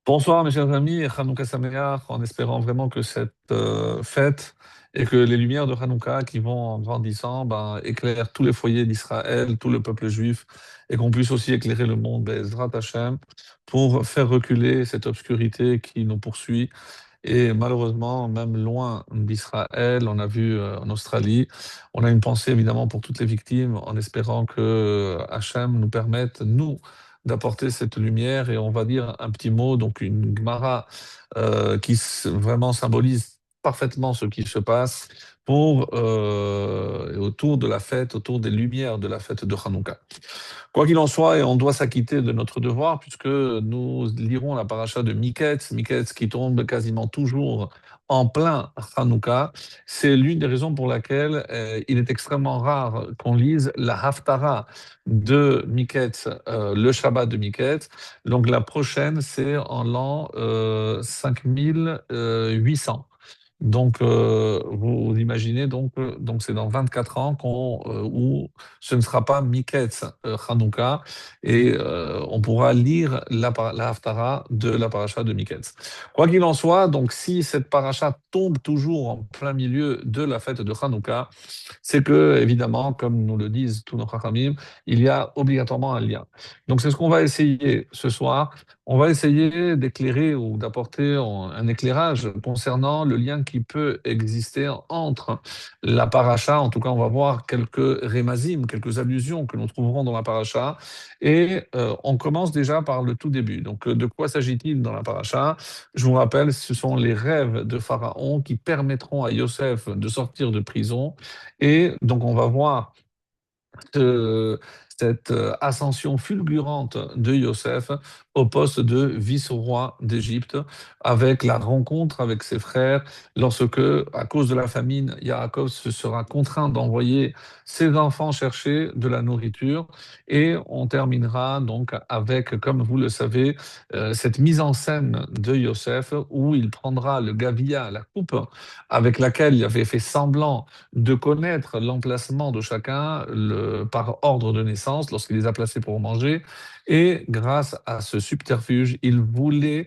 Bonsoir mes chers amis, et Hanouka Sameach, en espérant vraiment que cette fête et que les lumières de Hanouka qui vont en grandissant éclairent tous les foyers d'Israël, tout le peuple juif, et qu'on puisse aussi éclairer le monde, Bezrat Hashem, pour faire reculer cette obscurité qui nous poursuit. Et malheureusement, même loin d'Israël, on a vu en Australie, on a une pensée évidemment pour toutes les victimes, en espérant que Hachem nous permette, nous, d'apporter cette lumière. Et on va dire un petit mot, donc une Gemara vraiment symbolise parfaitement ce qui se passe autour de la fête, autour des lumières de la fête de Hanouka. Quoi qu'il en soit, et on doit s'acquitter de notre devoir, puisque nous lirons la paracha de Miketz, Miketz qui tombe quasiment toujours en plein Hanouka. C'est l'une des raisons pour laquelle il est extrêmement rare qu'on lise la Haftara de Miketz, le Shabbat de Miketz. Donc la prochaine, c'est en l'an 5800. Donc, vous imaginez, donc c'est dans 24 ans où ce ne sera pas Miketz Hanouka et on pourra lire la Haftara de la paracha de Miketz. Quoi qu'il en soit, donc si cette paracha tombe toujours en plein milieu de la fête de Hanouka, c'est que, évidemment, comme nous le disent tous nos Chachamim, il y a obligatoirement un lien. Donc c'est ce qu'on va essayer ce soir. On va essayer d'éclairer ou d'apporter un éclairage concernant le lien qui peut exister entre la paracha. En tout cas, on va voir quelques rémazim, quelques allusions que nous trouverons dans la paracha. Et on commence déjà par le tout début. Donc, de quoi s'agit-il dans la paracha? Je vous rappelle, ce sont les rêves de Pharaon qui permettront à Yosef de sortir de prison. Et donc, on va voir euh, cette ascension fulgurante de Yosef au poste de vice-roi d'Égypte, avec la rencontre avec ses frères, lorsque, à cause de la famine, Yaakov se sera contraint d'envoyer ses enfants chercher de la nourriture. Et on terminera donc avec, comme vous le savez, cette mise en scène de Yosef, où il prendra le gavia, la coupe, avec laquelle il avait fait semblant de connaître l'emplacement de chacun par ordre de naissance lorsqu'il les a placés pour manger. Et grâce à ce subterfuge, il voulait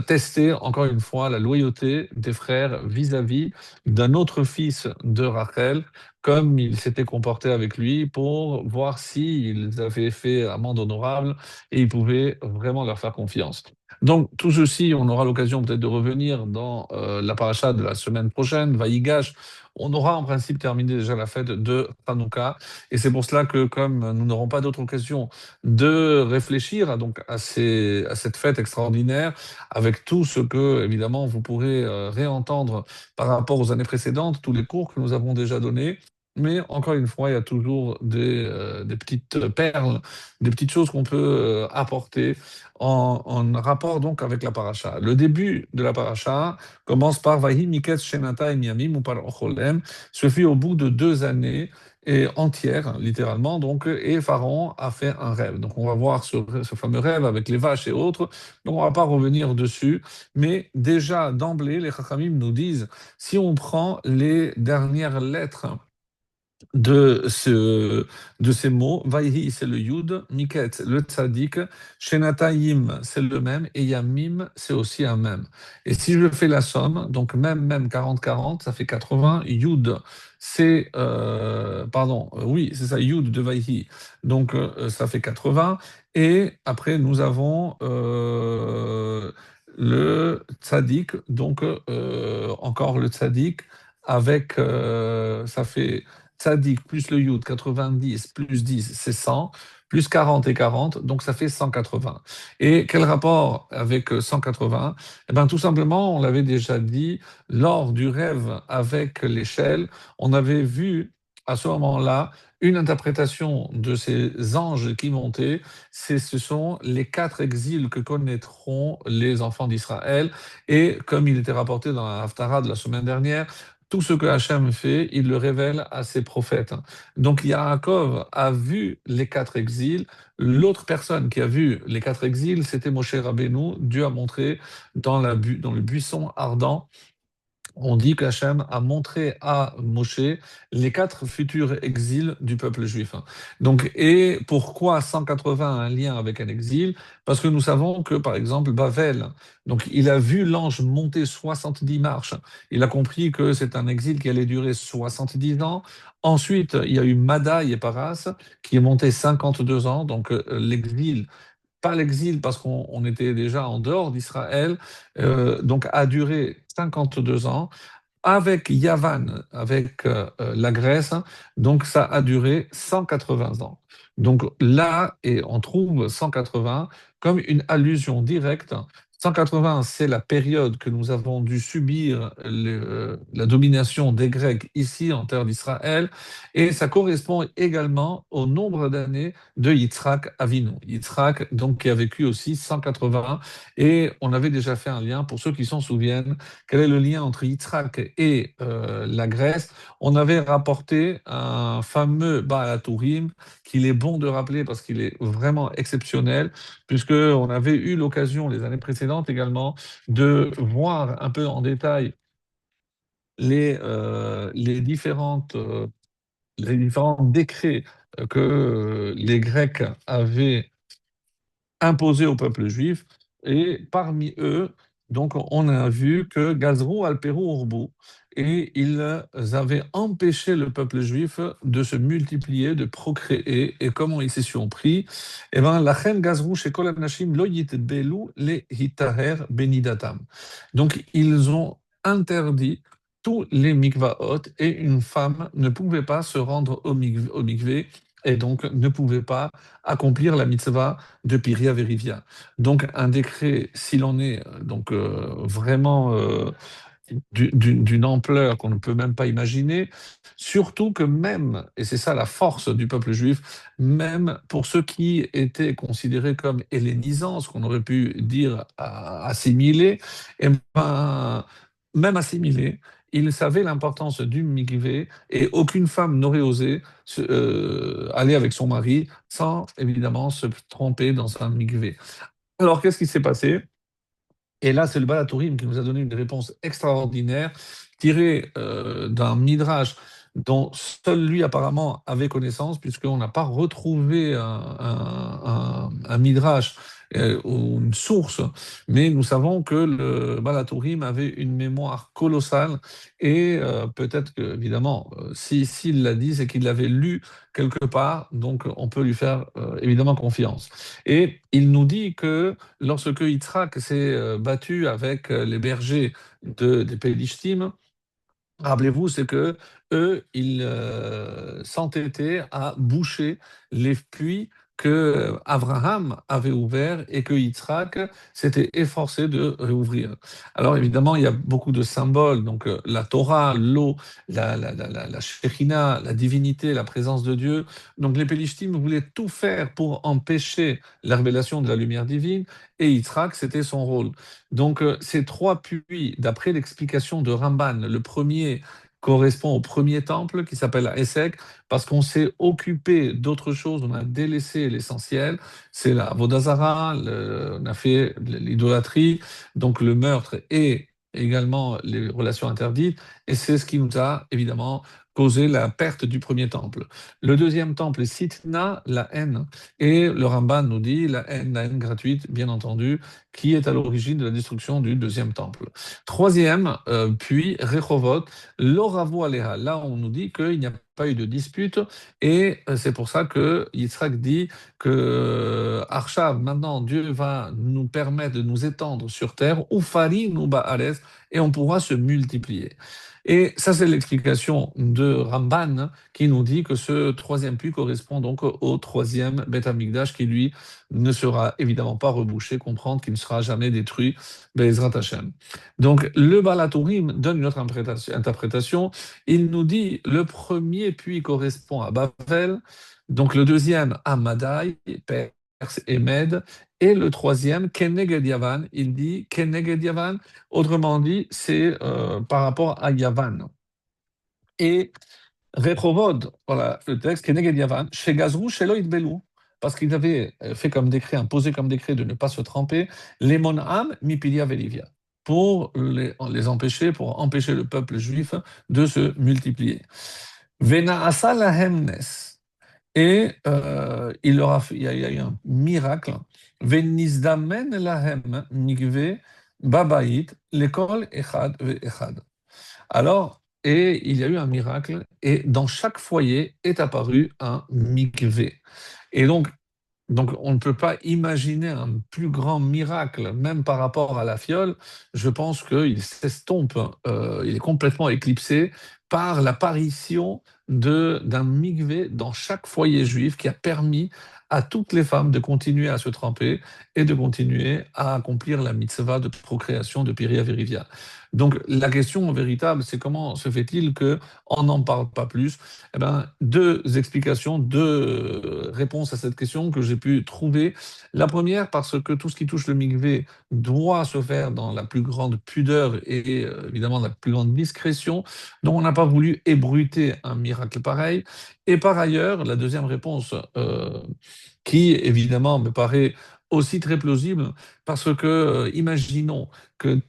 tester encore une fois la loyauté des frères vis-à-vis d'un autre fils de Rachel, comme il s'était comporté avec lui, pour voir s'ils avaient fait amende honorable et il pouvait vraiment leur faire confiance. Donc, tout ceci, on aura l'occasion peut-être de revenir dans la paracha de la semaine prochaine, Vaïgash. On aura en principe terminé déjà la fête de Hanouka. Et c'est pour cela que, comme nous n'aurons pas d'autre occasion de réfléchir à cette fête extraordinaire, avec tout ce que, évidemment, vous pourrez réentendre par rapport aux années précédentes, tous les cours que nous avons déjà donnés. Mais encore une fois, il y a toujours des petites perles, des petites choses qu'on peut apporter en rapport donc avec la paracha. Le début de la paracha commence par Vahi Miketz Shenata et Miyamim ou par Ocholem. Ce fut au bout de 2 années et entières, littéralement, donc, et Pharaon a fait un rêve. Donc on va voir ce fameux rêve avec les vaches et autres. Donc on ne va pas revenir dessus, mais déjà d'emblée, les Chachamim nous disent, si on prend les dernières lettres de, ce, de ces mots. Vaïhi, c'est le Yud, Miket, le Tzadik, Shenatayim, c'est le même, et Yamim, c'est aussi un même. Et si je fais la somme, donc même, 40-40, ça fait 80. Yud, oui, c'est ça, Yud de Vaïhi. Donc, ça fait 80. Et après, nous avons le Tzadik, donc encore le Tzadik, avec, ça fait Tzadik plus le Yud, 90 plus 10, c'est 100, plus 40 et 40, donc ça fait 180. Et quel rapport avec 180? Eh bien, tout simplement, on l'avait déjà dit, lors du rêve avec l'échelle, on avait vu à ce moment-là une interprétation de ces anges qui montaient. Ce sont les 4 exils que connaîtront les enfants d'Israël. Et comme il était rapporté dans la Haftarah de la semaine dernière, tout ce que Hachem fait, il le révèle à ses prophètes. Donc Yaakov a vu les 4 exils. L'autre personne qui a vu les 4 exils, c'était Moshe Rabbeinu. Dieu a montré dans le buisson ardent on dit qu'Hachem a montré à Moshe les quatre futurs exils du peuple juif. Donc, et pourquoi 180 a un lien avec un exil? Parce que nous savons que, par exemple, Bavel, donc il a vu l'ange monter 70 marches. Il a compris que c'est un exil qui allait durer 70 ans. Ensuite, il y a eu Madaï et Paras qui est monté 52 ans. Donc, l'exil pas l'exil parce qu'on était déjà en dehors d'Israël, donc a duré 52 ans. Avec Yavan, avec la Grèce, donc ça a duré 180 ans. Donc là, et on trouve 180 comme une allusion directe. 180, c'est la période que nous avons dû subir la domination des Grecs ici en terre d'Israël, et ça correspond également au nombre d'années de Yitzhak Avinu. Yitzhak, donc, qui a vécu aussi 180, et on avait déjà fait un lien, pour ceux qui s'en souviennent, quel est le lien entre Yitzhak et la Grèce? On avait rapporté un fameux Baal HaTurim qu'il est bon de rappeler parce qu'il est vraiment exceptionnel, puisqu'on avait eu l'occasion les années précédentes également de voir un peu en détail les les différents décrets que les Grecs avaient imposés au peuple juif. Et parmi eux, donc, on a vu que Gazrou al-Pérou Urbu, et ils avaient empêché le peuple juif de se multiplier, de procréer. Et comment ils s'y sont pris? Eh bien, Lachem Gazrou Shekol Anashim Lo Yitbelu Le Hitaher Benidatam. Donc, ils ont interdit tous les mikvaot, et une femme ne pouvait pas se rendre au mikvé, et donc ne pouvait pas accomplir la mitzvah de Piria Verivia. Donc un décret, s'il en est donc vraiment d'une ampleur qu'on ne peut même pas imaginer, surtout que même, et c'est ça la force du peuple juif, même pour ceux qui étaient considérés comme hellénisants, ce qu'on aurait pu dire assimilés, et ben, même assimilés, ils savaient l'importance du mikvé, et aucune femme n'aurait osé aller avec son mari sans évidemment se tromper dans un mikvé. Alors qu'est-ce qui s'est passé? Et là, c'est le Balatourim qui nous a donné une réponse extraordinaire, tirée d'un midrash dont seul lui apparemment avait connaissance, puisqu'on n'a pas retrouvé un midrash ou une source, mais nous savons que le Balatourim avait une mémoire colossale, et peut-être que, évidemment, s'il l'a dit, c'est qu'il l'avait lu quelque part, donc on peut lui faire évidemment confiance. Et il nous dit que lorsque Yitzhak s'est battu avec les bergers des Pélishtim, rappelez-vous, c'est que eux, ils s'entêtaient à boucher les puits que Abraham avait ouverts et que Yitzhak s'était efforcé de réouvrir. Alors évidemment, il y a beaucoup de symboles, donc la Torah, l'eau, la Shekhinah, la divinité, la présence de Dieu. Donc les Pélishtim voulaient tout faire pour empêcher la révélation de la lumière divine, et Yitzhak, c'était son rôle. Donc, ces trois puits, d'après l'explication de Ramban, le premier correspond au premier temple qui s'appelle Essek, parce qu'on s'est occupé d'autre chose, on a délaissé l'essentiel, c'est la Vodazara, on a fait l'idolâtrie, donc le meurtre et également les relations interdites, et c'est ce qui nous a évidemment causé la perte du premier temple. Le deuxième temple est Sitna, la haine, et le Ramban nous dit la haine gratuite, bien entendu, qui est à l'origine de la destruction du deuxième temple. Troisième, puis Rehovot, l'Oravo Aleha. Là, on nous dit qu'il n'y a pas eu de dispute, et c'est pour ça que Yitzhak dit que Arshav, maintenant Dieu va nous permettre de nous étendre sur terre, Ufari nous ba'ares, et on pourra se multiplier. Et ça, c'est l'explication de Ramban qui nous dit que ce troisième puits correspond donc au troisième Beth Amikdash qui, lui, ne sera évidemment pas rebouché, comprendre qu'il ne sera jamais détruit, Bezrat Hashem. Donc, le Balatourim donne une autre interprétation. Il nous dit le premier puits correspond à Bavel, donc le deuxième à Madaï, Perse et Mède, et le troisième, Keneged Yavan, il dit Keneged Yavan, autrement dit, c'est par rapport à Yavan. Et Reprovod, voilà le texte, Keneged Yavan, chez Gazrou, chez Loïd Belou, parce qu'il avait fait comme décret, imposé comme décret de ne pas se tremper, les Monham, Mipilia Velivia. pour les empêcher, pour empêcher le peuple juif de se multiplier. Venaasa lahem nes. Et il y a eu un miracle. Venisdamen lahem mikve babaït l'école echad echad. Alors, et il y a eu un miracle, et dans chaque foyer est apparu un mikvé. Et donc, on ne peut pas imaginer un plus grand miracle, même par rapport à la fiole. Je pense qu'il s'estompe, il est complètement éclipsé par l'apparition d'un mikvé dans chaque foyer juif qui a permis à toutes les femmes de continuer à se tremper et de continuer à accomplir la mitzvah de procréation de Piria Verivia. Donc la question véritable, c'est comment se fait-il que on n'en parle pas plus? Eh ben, deux explications, deux réponses à cette question que j'ai pu trouver. La première, parce que tout ce qui touche le mikvé doit se faire dans la plus grande pudeur et évidemment la plus grande discrétion. Donc on n'a pas voulu ébruiter un miracle pareil. Et par ailleurs, la deuxième réponse, qui évidemment me paraît aussi très plausible, parce que imaginons que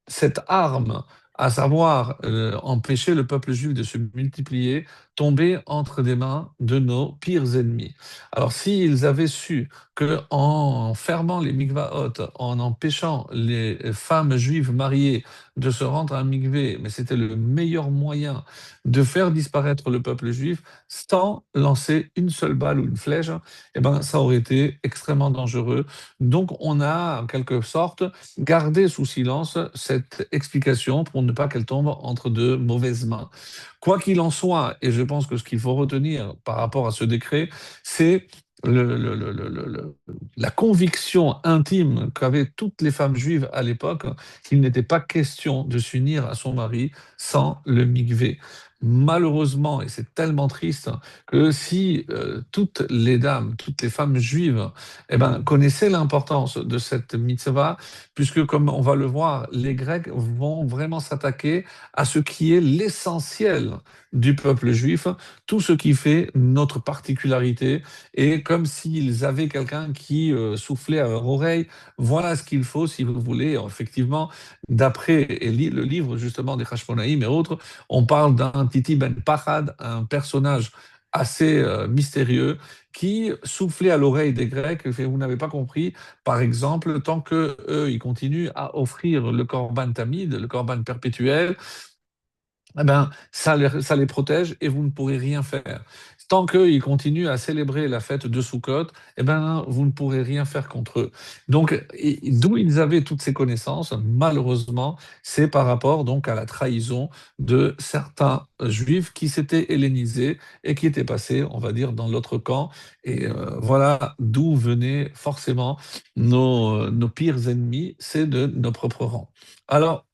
cette arme, à savoir empêcher le peuple juif de se multiplier, tombait entre des mains de nos pires ennemis. Alors s'ils avaient su que en fermant les mikvaot, en empêchant les femmes juives mariées de se rendre à un mikvé, mais c'était le meilleur moyen de faire disparaître le peuple juif sans lancer une seule balle ou une flèche, eh ben, ça aurait été extrêmement dangereux. Donc on a en quelque sorte gardé sous silence cette explication pour ne pas qu'elle tombe entre de mauvaises mains. Quoi qu'il en soit, et je pense que ce qu'il faut retenir par rapport à ce décret, c'est la conviction intime qu'avaient toutes les femmes juives à l'époque qu'il n'était pas question de s'unir à son mari sans le mikvé. Malheureusement, et c'est tellement triste, que si toutes les dames, toutes les femmes juives eh ben, connaissaient l'importance de cette mitzvah, puisque comme on va le voir, les Grecs vont vraiment s'attaquer à ce qui est l'essentiel du peuple juif, tout ce qui fait notre particularité, et comme s'ils avaient quelqu'un qui soufflait à leur oreille, voilà ce qu'il faut si vous voulez, effectivement, d'après le livre justement des Hashmonaïm et autres, on parle d'un Titi Ben Pachad, un personnage assez mystérieux qui soufflait à l'oreille des Grecs, et vous n'avez pas compris, par exemple, tant que eux, ils continuent à offrir le korban tamid, le korban perpétuel, eh ben, ça les protège et vous ne pourrez rien faire. Tant qu'ils continuent à célébrer la fête de Soukhot, eh ben, vous ne pourrez rien faire contre eux. Donc, d'où ils avaient toutes ces connaissances, malheureusement, c'est par rapport donc à la trahison de certains juifs qui s'étaient hellénisés et qui étaient passés, on va dire, dans l'autre camp. Et voilà d'où venaient forcément nos pires ennemis, c'est de nos propres rangs. Alors,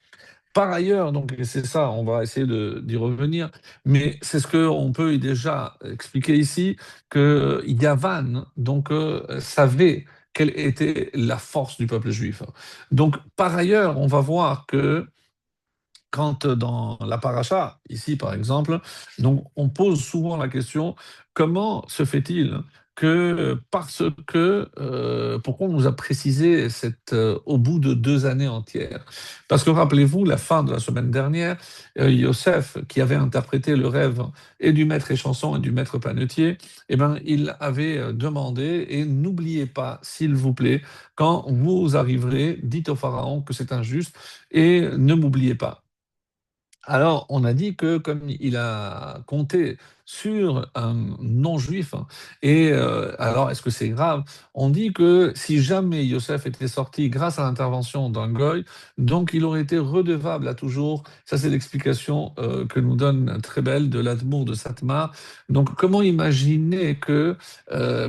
par ailleurs, donc c'est ça, on va essayer d'y revenir, mais c'est ce qu'on peut déjà expliquer ici, que Yavan donc, savait quelle était la force du peuple juif. Donc par ailleurs, on va voir que quand dans la paracha, ici par exemple, donc on pose souvent la question, comment se fait-il que, parce que, pourquoi on nous a précisé au bout de 2 années entières? Parce que rappelez-vous, la fin de la semaine dernière, Yosef, qui avait interprété le rêve et du maître échanson et du maître panetier, eh ben, il avait demandé, et n'oubliez pas, s'il vous plaît, quand vous arriverez, dites au Pharaon que c'est injuste, et ne m'oubliez pas. Alors, on a dit que comme il a compté sur un non-juif, hein, et alors est-ce que c'est grave? On dit que si jamais Yosef était sorti grâce à l'intervention d'un goy, donc il aurait été redevable à toujours. Ça, c'est l'explication que nous donne très belle de l'Admour de Satmar. Donc, comment imaginer que,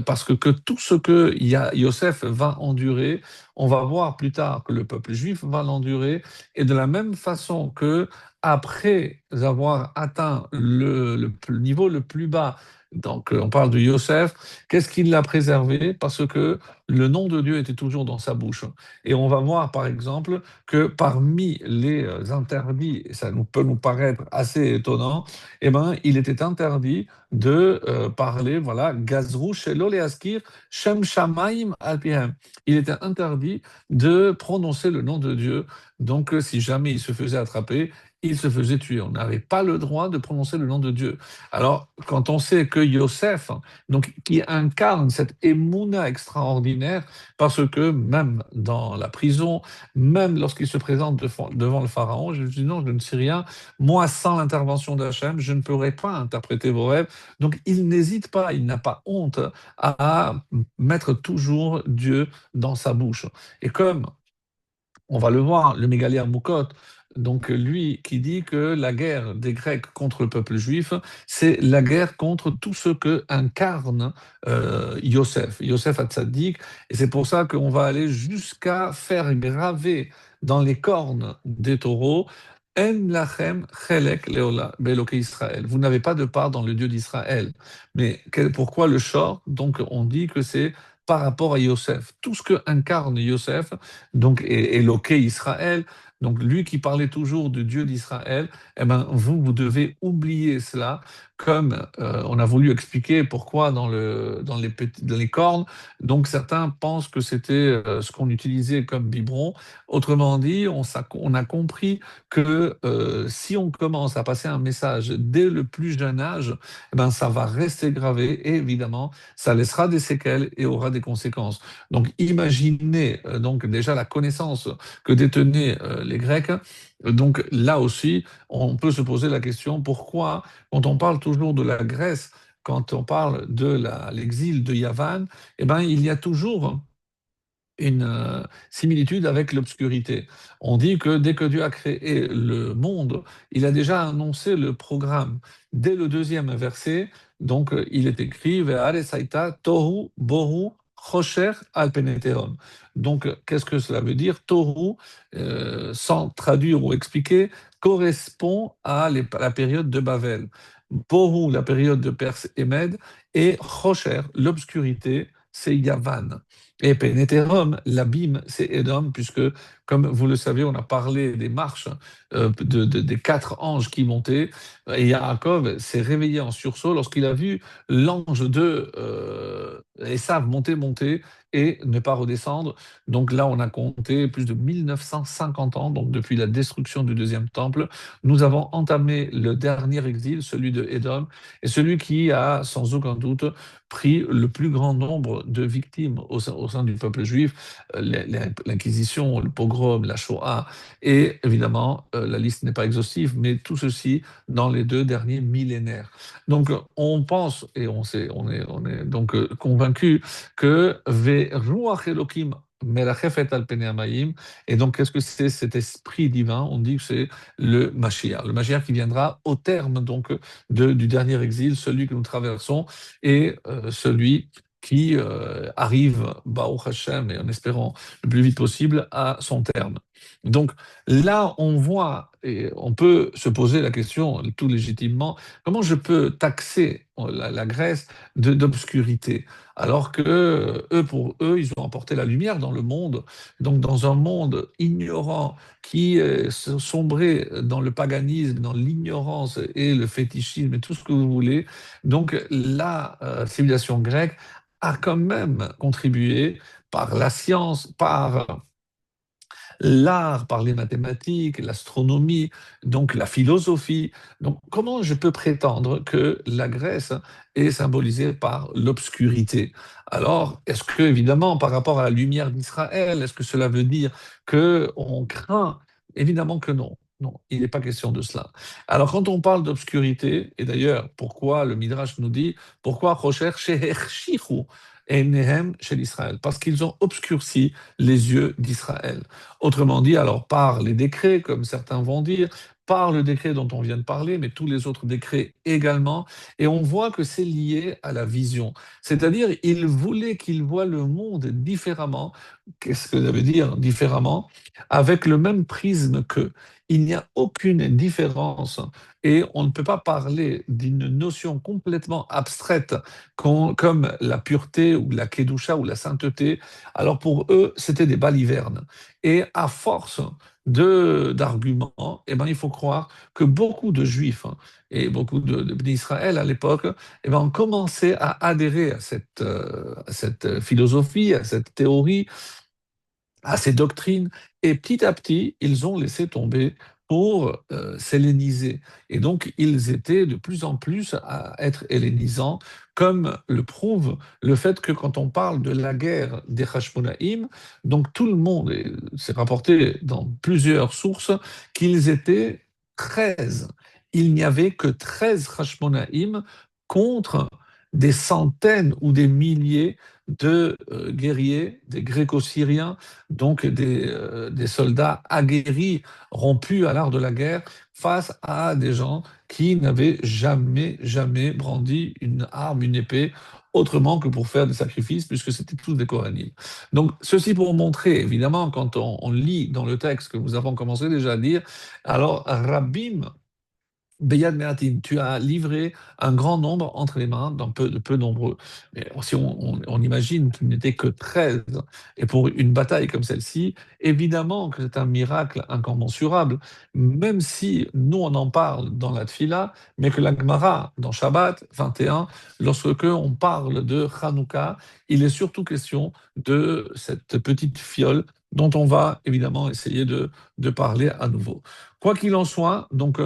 parce que tout ce que Yosef va endurer, on va voir plus tard que le peuple juif va l'endurer, et de la même façon que après avoir atteint le niveau le plus bas. Donc, on parle de Yosef. Qu'est-ce qui l'a préservé? Parce que le nom de Dieu était toujours dans sa bouche. Et on va voir, par exemple, que parmi les interdits, et ça peut nous paraître assez étonnant, eh ben, il était interdit de parler, voilà, Gazrou Shelo Leaskir Shem Shamaim Alpihem. Il était interdit de prononcer le nom de Dieu. Donc, si jamais il se faisait attraper, il se faisait tuer. On n'avait pas le droit de prononcer le nom de Dieu. Alors, quand on sait que Yosef, donc, qui incarne cette émouna extraordinaire, parce que même dans la prison, même lorsqu'il se présente devant le pharaon, je dis non, je ne sais rien. Moi, sans l'intervention d'Hachem, je ne pourrais pas interpréter vos rêves. Donc, il n'hésite pas, il n'a pas honte à mettre toujours Dieu dans sa bouche. Et comme on va le voir, le Mégalé Moukot, donc lui qui dit que la guerre des Grecs contre le peuple juif, c'est la guerre contre tout ce que incarne Yosef, Yosef Hatzadik, et c'est pour ça qu'on va aller jusqu'à faire graver dans les cornes des taureaux En lachem chelek leola beloke Israël. Vous n'avez pas de part dans le Dieu d'Israël. Mais pourquoi le short? Donc on dit que c'est par rapport à Yosef. Tout ce que incarne Yosef, donc Éloqué Israël, donc lui qui parlait toujours du Dieu d'Israël, eh ben vous devez oublier cela, comme on a voulu expliquer pourquoi dans les cornes, donc certains pensent que c'était ce qu'on utilisait comme biberon. Autrement dit, on a compris que si on commence à passer un message dès le plus jeune âge, eh ben ça va rester gravé et évidemment, ça laissera des séquelles et aura des conséquences. Donc imaginez donc déjà la connaissance que détenaient les Grecs. Donc là aussi, on peut se poser la question pourquoi, quand on parle toujours de la Grèce, quand on parle de l'exil de Yavan, eh ben, il y a toujours une similitude avec l'obscurité. On dit que dès que Dieu a créé le monde, il a déjà annoncé le programme. Dès le deuxième verset, donc il est écrit Ve'are saita tohu bohu chosher al peneteron. Donc qu'est-ce que cela veut dire? Tohu, sans traduire ou expliquer, correspond à la période de Babel. Bohu, la période de Perse et Mède, et chosher, l'obscurité, c'est Yavan. Et Pénétérum, l'abîme, c'est Édom, puisque, comme vous le savez, on a parlé des marches des quatre anges qui montaient, et Yaakov s'est réveillé en sursaut lorsqu'il a vu l'ange de Esav monter, et ne pas redescendre. Donc là, on a compté plus de 1950 ans, donc depuis la destruction du deuxième temple, nous avons entamé le dernier exil, celui de Édom, et celui qui a, sans aucun doute, pris le plus grand nombre de victimes au sein du peuple juif, l'Inquisition, le pogrom, la Shoah, et évidemment, la liste n'est pas exhaustive, mais tout ceci dans les 2 derniers millénaires. Donc, on pense, et on est donc convaincu que Ve'ruach Elokim Merachefet al Pnei Hamayim. Et donc, qu'est-ce que c'est cet esprit divin? On dit que c'est le Mashiach. Le Mashiach qui viendra au terme donc du dernier exil, celui que nous traversons, et celui qui arrive, Baruch Hashem, et en espérant le plus vite possible, à son terme. Donc là, on voit, et on peut se poser la question tout légitimement, comment je peux taxer la Grèce d'obscurité, alors que eux, pour eux, ils ont apporté la lumière dans le monde, donc dans un monde ignorant qui sombrait dans le paganisme, dans l'ignorance et le fétichisme et tout ce que vous voulez. Donc la civilisation grecque a quand même contribué par la science, par l'art, par les mathématiques, l'astronomie, donc la philosophie. Donc comment je peux prétendre que la Grèce est symbolisée par l'obscurité? Alors, est-ce que, évidemment, par rapport à la lumière d'Israël, est-ce que cela veut dire qu'on craint? Évidemment que non. Non, il n'est pas question de cela. Alors, quand on parle d'obscurité, et d'ailleurs, pourquoi le Midrash nous dit, pourquoi Rocher Shehershichu Enehem chez l'Israël? Parce qu'ils ont obscurci les yeux d'Israël. Autrement dit, alors par les décrets, comme certains vont dire, par le décret dont on vient de parler, mais tous les autres décrets également, et on voit que c'est lié à la vision. C'est-à-dire, il voulait qu'ils voient le monde différemment. Qu'est-ce que ça veut dire différemment? Avec le même prisme qu'eux. il n'y a aucune différence et on ne peut pas parler d'une notion complètement abstraite comme la pureté ou la kedusha ou la sainteté. Alors pour eux, c'était des balivernes. Et à force d'arguments, eh ben, il faut croire que beaucoup de juifs et beaucoup d'Israël à l'époque eh ben, ont commencé à adhérer à cette philosophie, à cette théorie, à ces doctrines, et petit à petit, ils ont laissé tomber pour s'helléniser. Et donc, ils étaient de plus en plus à être hellénisants, comme le prouve le fait que quand on parle de la guerre des Hashmonaïm, donc tout le monde, et c'est rapporté dans plusieurs sources, qu'ils étaient 13. Il n'y avait que 13 Hashmonaïm contre des centaines ou des milliers de guerriers, des gréco-syriens, donc des soldats aguerris, rompus à l'art de la guerre, face à des gens qui n'avaient jamais, jamais brandi une arme, une épée, autrement que pour faire des sacrifices, puisque c'était tous des Kohanim. Donc, ceci pour montrer, évidemment, quand on lit dans le texte que nous avons commencé déjà à lire, alors Rabbim Beyad Me'atim, tu as livré un grand nombre entre les mains de peu nombreux. Mais si on imagine qu'il n'était que 13, et pour une bataille comme celle-ci, évidemment que c'est un miracle incommensurable, même si nous on en parle dans la Tfila, mais que la Gemara, dans Shabbat 21, lorsque on parle de Hanouka, il est surtout question de cette petite fiole dont on va évidemment essayer de parler à nouveau. Quoi qu'il en soit, donc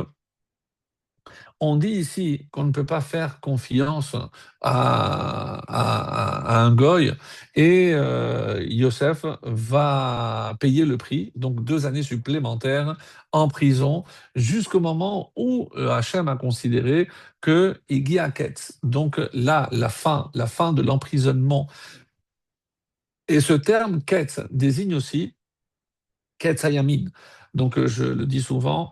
on dit ici qu'on ne peut pas faire confiance à un goy et Yosef va payer le prix, donc 2 années supplémentaires en prison jusqu'au moment où Hachem a considéré que Igi Haketz, donc là, la fin de l'emprisonnement. Et ce terme Ketz désigne aussi Ketz Hayamin. Donc je le dis souvent,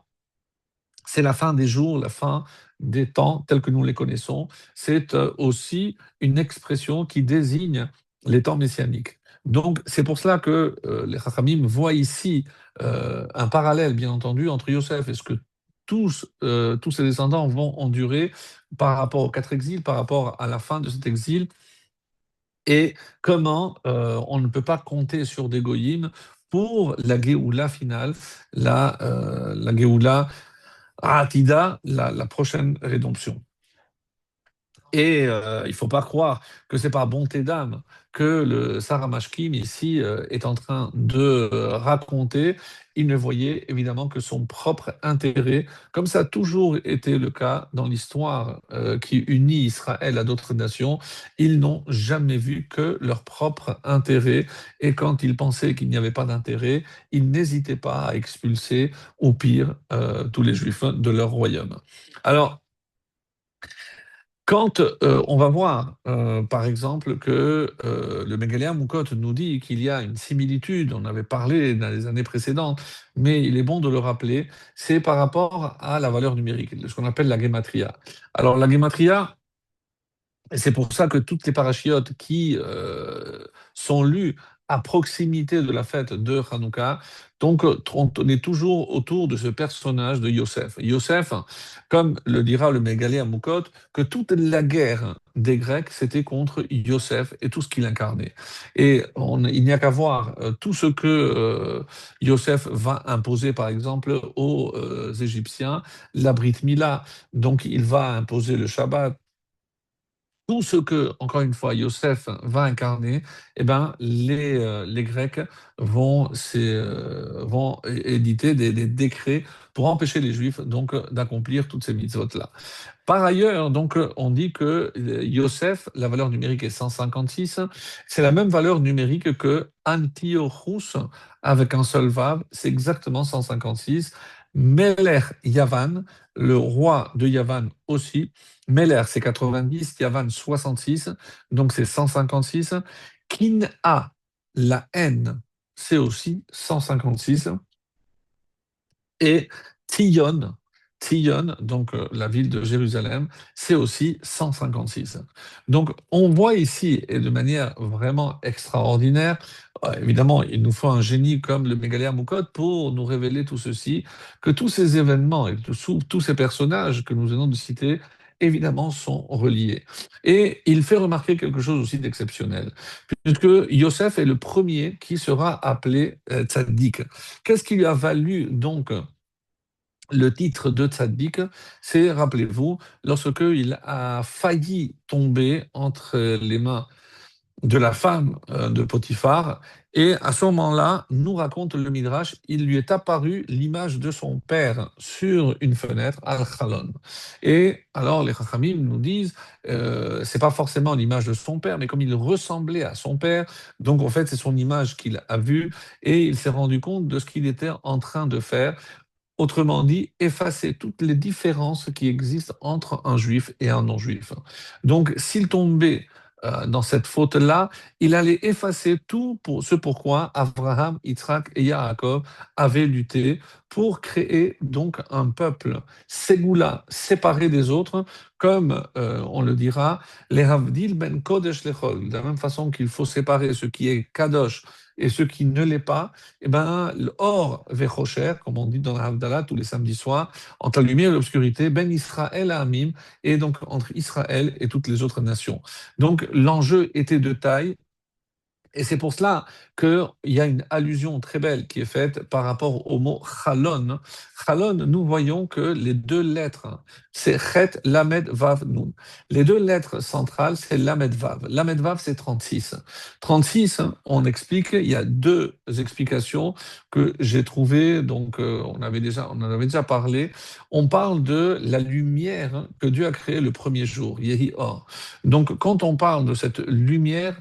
c'est la fin des jours, la fin des temps tels que nous les connaissons. C'est aussi une expression qui désigne les temps messianiques. Donc, c'est pour cela que les Chachamim voient ici un parallèle, bien entendu, entre Yosef et ce que tous ses descendants vont endurer par rapport aux 4 exils, par rapport à la fin de cet exil, et comment on ne peut pas compter sur des goyim pour la Géoula finale, la Géoula Atida, la prochaine rédemption. Et il ne faut pas croire que c'est par bonté d'âme que le Sarah Mashkim ici est en train de raconter. Il ne voyait évidemment que son propre intérêt, comme ça a toujours été le cas dans l'histoire qui unit Israël à d'autres nations. Ils n'ont jamais vu que leur propre intérêt. Et quand ils pensaient qu'il n'y avait pas d'intérêt, ils n'hésitaient pas à expulser, au pire, tous les Juifs de leur royaume. Alors, quand on va voir, par exemple, que le Mégaléa Moukot nous dit qu'il y a une similitude, on avait parlé dans les années précédentes, mais il est bon de le rappeler, c'est par rapport à la valeur numérique, ce qu'on appelle la gematria. Alors la gematria, et c'est pour ça que toutes les parachiotes qui sont lues à proximité de la fête de Hanouka, donc on est toujours autour de ce personnage de Yosef. Yosef, comme le dira le Mégalé à Moukot, que toute la guerre des Grecs, c'était contre Yosef et tout ce qu'il incarnait. Et il n'y a qu'à voir tout ce que Yosef va imposer, par exemple, aux Égyptiens, la Brit Mila. Donc il va imposer le Shabbat, tout ce que, encore une fois, Yosef va incarner, eh ben, les Grecs vont éditer des décrets pour empêcher les Juifs donc d'accomplir toutes ces mitzvot-là. Par ailleurs, donc, on dit que Yosef, la valeur numérique est 156, c'est la même valeur numérique que Antiochus, avec un seul vav, c'est exactement 156. Meler Yavan, le roi de Yavan aussi, Meler c'est 90, Yavan 66, donc c'est 156. Kin'a, la haine, c'est aussi 156. Et Tillon, Tillon, donc la ville de Jérusalem, c'est aussi 156. Donc on voit ici, et de manière vraiment extraordinaire, Évidemment, il nous faut un génie comme le Mégalia Moukot pour nous révéler tout ceci, que tous ces événements et tous ces personnages que nous venons de citer, évidemment, sont reliés. Et il fait remarquer quelque chose aussi d'exceptionnel, puisque Yosef est le premier qui sera appelé tzaddik. Qu'est-ce qui lui a valu donc le titre de tzaddik? C'est, rappelez-vous, lorsque il a failli tomber entre les mains de la femme de Potiphar. Et à ce moment-là, nous raconte le Midrash, il lui est apparu l'image de son père sur une fenêtre, Al-Khalon. Et alors les Chachamim nous disent, c'est pas forcément l'image de son père, mais comme il ressemblait à son père, donc en fait c'est son image qu'il a vue et il s'est rendu compte de ce qu'il était en train de faire. Autrement dit, effacer toutes les différences qui existent entre un juif et un non-juif. Donc, s'il tombait dans cette faute-là, il allait effacer tout pour ce pourquoi Abraham, Yitzhak et Yaakov avaient lutté pour créer donc un peuple ségoula, séparé des autres, comme on le dira, les Havdil ben Kodesh lechol. De la même façon qu'il faut séparer ce qui est Kadosh et ce qui ne l'est pas, eh ben, l'or vechocher, comme on dit dans la Havdalah tous les samedis soirs, entre la lumière et l'obscurité, ben Israël à Amim, et donc entre Israël et toutes les autres nations. Donc l'enjeu était de taille, et c'est pour cela qu'il y a une allusion très belle qui est faite par rapport au mot chalon. Chalon, nous voyons que les deux lettres, c'est chet, lamed, vav, nun. Les deux lettres centrales, c'est lamed, vav. Lamed, vav, c'est 36. 36, on explique, il y a deux explications que j'ai trouvées, donc on en avait déjà parlé. On parle de la lumière que Dieu a créée le premier jour, Yehi Or. Donc quand on parle de cette lumière,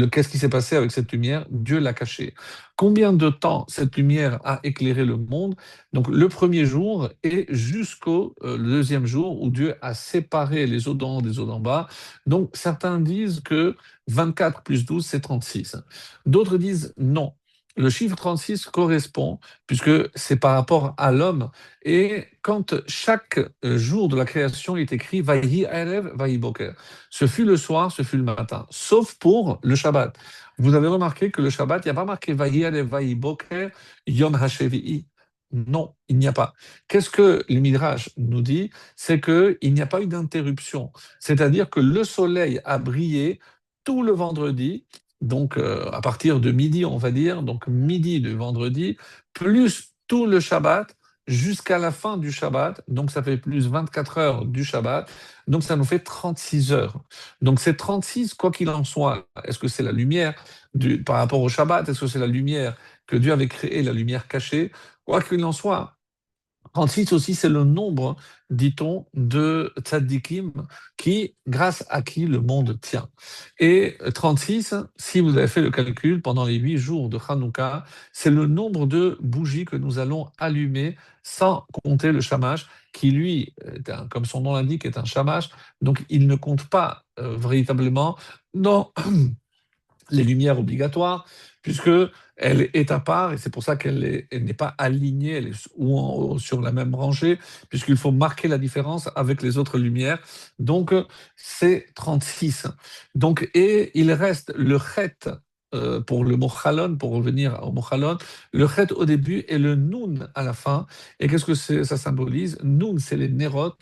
qu'est-ce qui s'est passé avec cette lumière? Dieu l'a cachée. Combien de temps cette lumière a éclairé le monde? Donc le premier jour et jusqu'au le deuxième jour où Dieu a séparé les eaux d'en haut des eaux d'en bas. Donc certains disent que 24 plus 12, c'est 36. D'autres disent non. Le chiffre 36 correspond, puisque c'est par rapport à l'homme, et quand chaque jour de la création est écrit, Vayi Erev, Vayi Boker. Ce fut le soir, ce fut le matin, sauf pour le Shabbat. Vous avez remarqué que le Shabbat, il n'y a pas marqué Vayel et Vayiboker Yom HaShevi'i. Non, il n'y a pas. Qu'est-ce que le Midrash nous dit? C'est qu'il n'y a pas eu d'interruption. C'est-à-dire que le soleil a brillé tout le vendredi, donc à partir de midi, on va dire, donc midi de vendredi, plus tout le Shabbat jusqu'à la fin du Shabbat, donc ça fait plus 24 heures du Shabbat, donc ça nous fait 36 heures. Donc c'est 36, quoi qu'il en soit. Est-ce que c'est la lumière par rapport au Shabbat? Est-ce que c'est la lumière que Dieu avait créée, la lumière cachée? Quoi qu'il en soit, 36 aussi, c'est le nombre, dit-on, de tzaddikim grâce à qui le monde tient. Et 36, si vous avez fait le calcul, pendant les 8 jours de Hanouka, c'est le nombre de bougies que nous allons allumer sans compter le shamash, qui lui, comme son nom l'indique, est un shamash, donc il ne compte pas véritablement dans les lumières obligatoires, puisque elle est à part, et c'est pour ça elle n'est pas alignée, elle est ou en haut sur la même rangée, puisqu'il faut marquer la différence avec les autres lumières. Donc, c'est 36. Donc, et il reste le chet pour le mot chalon, pour revenir au mot chalon, le chet au début et le nun à la fin. Et qu'est-ce que ça symbolise? Nun, c'est les nerot,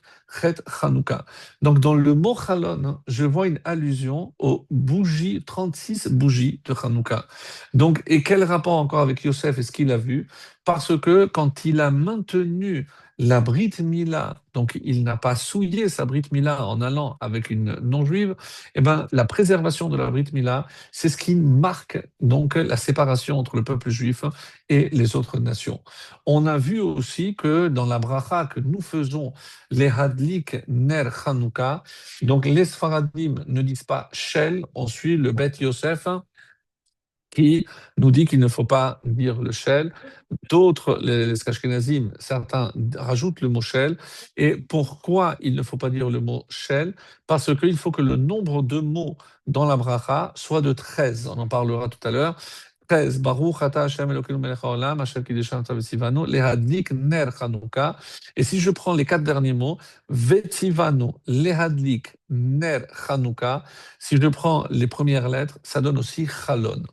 chet Chanukah. Donc, dans le mot chalon, je vois une allusion aux bougies, 36 bougies de Hanouka. Donc, et quel rapport encore avec Yosef et ce qu'il a vu? Parce que quand il a maintenu la Brit Mila, donc il n'a pas souillé sa Brit Mila en allant avec une non-juive, eh ben, la préservation de la Brit Mila, c'est ce qui marque donc la séparation entre le peuple juif et les autres nations. On a vu aussi que dans la bracha que nous faisons, les Hadlik Ner Chanukah, donc les Sfaradim ne disent pas Shel, on suit le Bet Yosef qui nous dit qu'il ne faut pas dire le Shel. D'autres, les Ashkenazim, certains rajoutent le mot Shel. Et pourquoi il ne faut pas dire le mot Shel? Parce qu'il faut que le nombre de mots dans la bracha soit de 13. On en parlera tout à l'heure. 13. Baruch ata Hashem Elokeinu melech haolam, asher kiddushanu ata v'tzivanu, lehadlik ner Chanukah. Et si je prends les quatre derniers mots, v'tzivanu, lehadlik Ner Hanouka. Si je prends les premières lettres, ça donne aussi Chalon.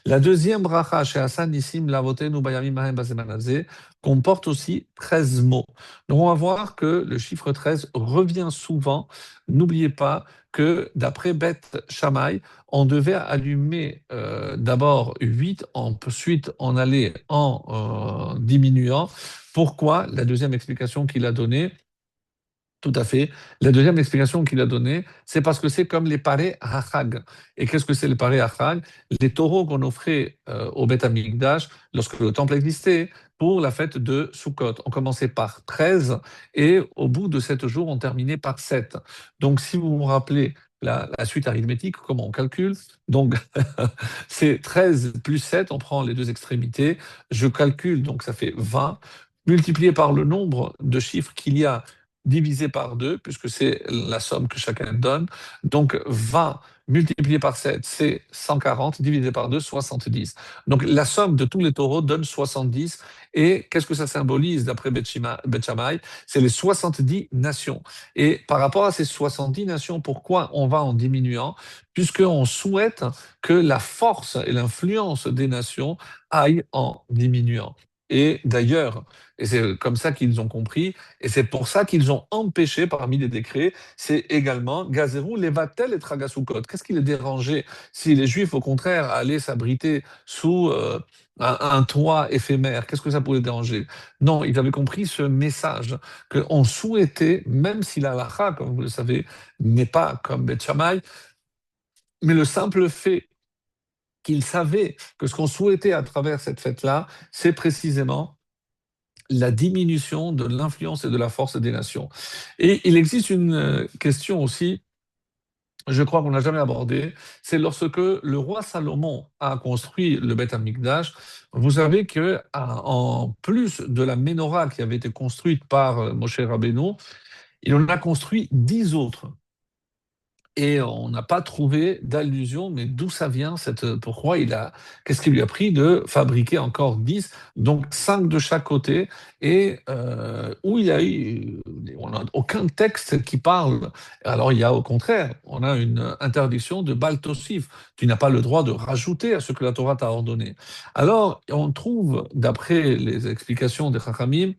La deuxième bracha chez Hassan Nissim Lavotenu Bayamim Mahem Bazeman Hazeh comporte aussi 13 mots. Donc on va voir que le chiffre 13 revient souvent. N'oubliez pas que d'après Beth Shammai, on devait allumer d'abord 8, ensuite on allait en diminuant. Pourquoi? La deuxième explication qu'il a donnée, tout à fait. La deuxième explication qu'il a donnée, c'est parce que c'est comme les parés hachag. Et qu'est-ce que c'est les parés hachag? Les taureaux qu'on offrait au Beth Amikdash lorsque le temple existait pour la fête de Sukkot. On commençait par 13 et au bout de 7 jours, on terminait par 7. Donc, si vous vous rappelez la suite arithmétique, comment on calcule? Donc, c'est 13 plus 7, on prend les deux extrémités. Je calcule, donc ça fait 20, multiplié par le nombre de chiffres qu'il y a divisé par 2, puisque c'est la somme que chacun donne. Donc 20 multiplié par 7, c'est 140, divisé par 2, 70. Donc la somme de tous les taureaux donne 70. Et qu'est-ce que ça symbolise d'après Beth Shammai? C'est les 70 nations. Et par rapport à ces 70 nations, pourquoi on va en diminuant? Puisqu'on souhaite que la force et l'influence des nations aillent en diminuant. Et d'ailleurs, et c'est comme ça qu'ils ont compris, et c'est pour ça qu'ils ont empêché parmi les décrets, c'est également Gazerou, Levatel et Tragasukot. Qu'est-ce qui les dérangeait si les Juifs, au contraire, allaient s'abriter sous un toit éphémère? Qu'est-ce que ça pouvait déranger? Non, ils avaient compris ce message qu'on souhaitait, même si la halakha, comme vous le savez, n'est pas comme Beth Shammai, mais le simple fait qu'ils savaient que ce qu'on souhaitait à travers cette fête-là, c'est précisément la diminution de l'influence et de la force des nations. Et il existe une question aussi, je crois qu'on n'a jamais abordée, c'est lorsque le roi Salomon a construit le Beth Amikdash, vous savez que en plus de la menorah qui avait été construite par Moshe Rabbeinu, il en a construit 10 autres. Et on n'a pas trouvé d'allusion, mais d'où ça vient, pourquoi qu'est-ce qui lui a pris de fabriquer encore 10, donc 5 de chaque côté, et où il y a eu, on n'a aucun texte qui parle. Alors il y a au contraire, on a une interdiction de Baltosif. Tu n'as pas le droit de rajouter à ce que la Torah t'a ordonné. Alors on trouve, d'après les explications des Chachamim,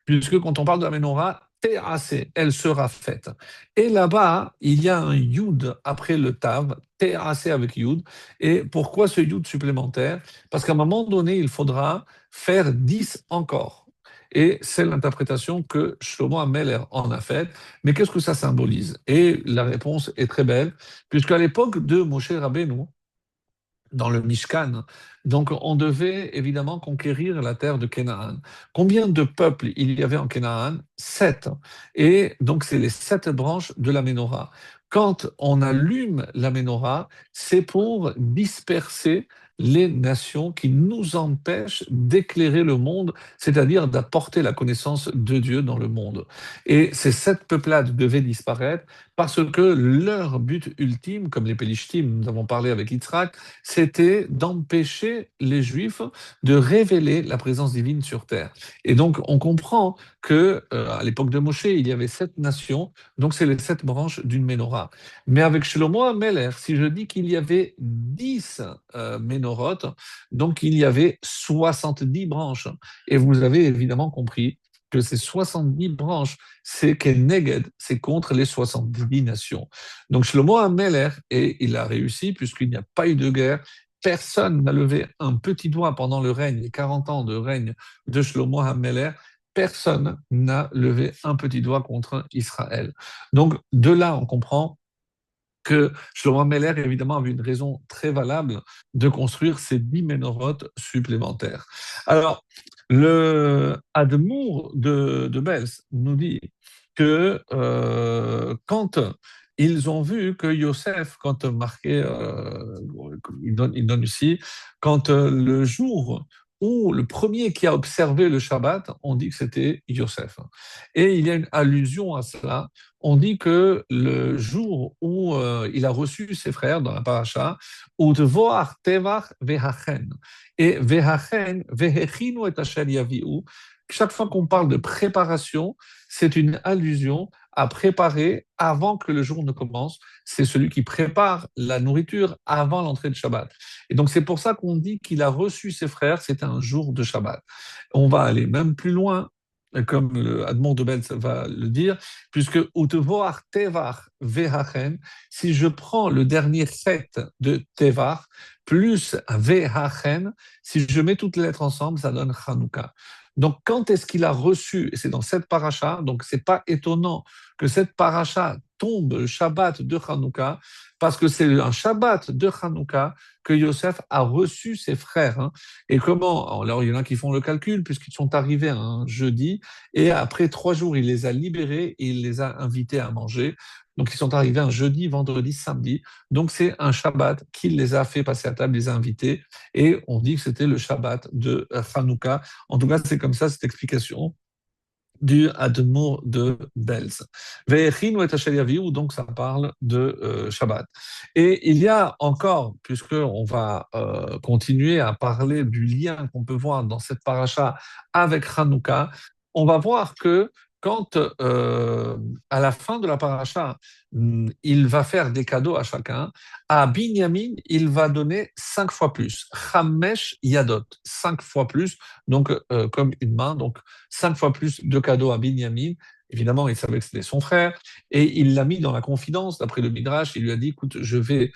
puisque quand on parle de la menorah, TAC, elle sera faite. Et là-bas, il y a un Yud après le Tav, TAC avec Yud. Et pourquoi ce Yud supplémentaire? Parce qu'à un moment donné, il faudra faire 10 encore. Et c'est l'interprétation que Shlomo Ameler en a faite. Mais qu'est-ce que ça symbolise? Et la réponse est très belle, puisqu'à l'époque de Moshe Rabbeinu, dans le Mishkan. Donc, on devait évidemment conquérir la terre de Canaan. Combien de peuples il y avait en Canaan? 7. Et donc, c'est les 7 branches de la menorah. Quand on allume la menorah, c'est pour disperser les nations qui nous empêchent d'éclairer le monde, c'est-à-dire d'apporter la connaissance de Dieu dans le monde. Et ces 7 peuplades devaient disparaître parce que leur but ultime, comme les Pélishtim, nous avons parlé avec Yitzhak, c'était d'empêcher les Juifs de révéler la présence divine sur terre. Et donc, on comprend que à l'époque de Moshe, il y avait 7 nations, donc c'est les 7 branches d'une menorah. Mais avec Shlomo Ameler, si je dis qu'il y avait 10 ménorotes, donc il y avait 70 branches. Et vous avez évidemment compris que ces 70 branches, c'est Keneged, c'est contre les 70 nations. Donc Shlomo Ameler, et il a réussi, puisqu'il n'y a pas eu de guerre, personne n'a levé un petit doigt pendant le règne, les 40 ans de règne de Shlomo Ameler, personne n'a levé un petit doigt contre Israël. Donc de là, on comprend que Shlomo Meller, évidemment, avait une raison très valable de construire ces 10 ménorotes supplémentaires. Alors, le Admour de Bels nous dit que quand ils ont vu que Yosef, quand marqué, il donne ici, quand le jour où le premier qui a observé le Shabbat, on dit que c'était Yosef. Et il y a une allusion à cela. On dit que le jour où il a reçu ses frères dans la paracha, Utvoach tevach vehachen, et vehachen vehechinu et asher yaviu, chaque fois qu'on parle de préparation, c'est une allusion à préparer avant que le jour ne commence. C'est celui qui prépare la nourriture avant l'entrée de Shabbat. Et donc, c'est pour ça qu'on dit qu'il a reçu ses frères, c'était un jour de Shabbat. On va aller même plus loin, comme le Admon de Belz va le dire, puisque Utevoar Tevar Vehachen, si je prends le dernier fait de Tevar, plus Vehachen, si je mets toutes les lettres ensemble, ça donne Hanouka. Donc, quand est-ce qu'il a reçu, et c'est dans cette paracha, donc c'est pas étonnant que cette paracha tombe le Shabbat de Hanouka, parce que c'est un Shabbat de Hanouka que Yosef a reçu ses frères. Hein. Et comment? Alors, il y en a qui font le calcul, puisqu'ils sont arrivés un jeudi, et après 3 jours, il les a libérés et il les a invités à manger. Donc, ils sont arrivés un jeudi, vendredi, samedi. Donc, c'est un Shabbat qu'il les a fait passer à table, les a invités. Et on dit que c'était le Shabbat de Hanouka. En tout cas, c'est comme ça cette explication du Admour de Belz. Ve'echin ou et donc ça parle de Shabbat. Et il y a encore, puisqu'on va continuer à parler du lien qu'on peut voir dans cette paracha avec Hanouka, on va voir que quand, à la fin de la paracha, il va faire des cadeaux à chacun, à Binyamin, il va donner 5 fois plus. Chamesh Yadot, 5 fois plus, donc comme une main, donc 5 fois plus de cadeaux à Binyamin. Évidemment, il savait que c'était son frère, et il l'a mis dans la confidence, d'après le Midrash, il lui a dit, écoute, je vais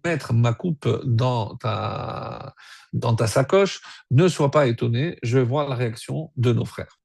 mettre ma coupe dans ta sacoche, ne sois pas étonné, je vais voir la réaction de nos frères.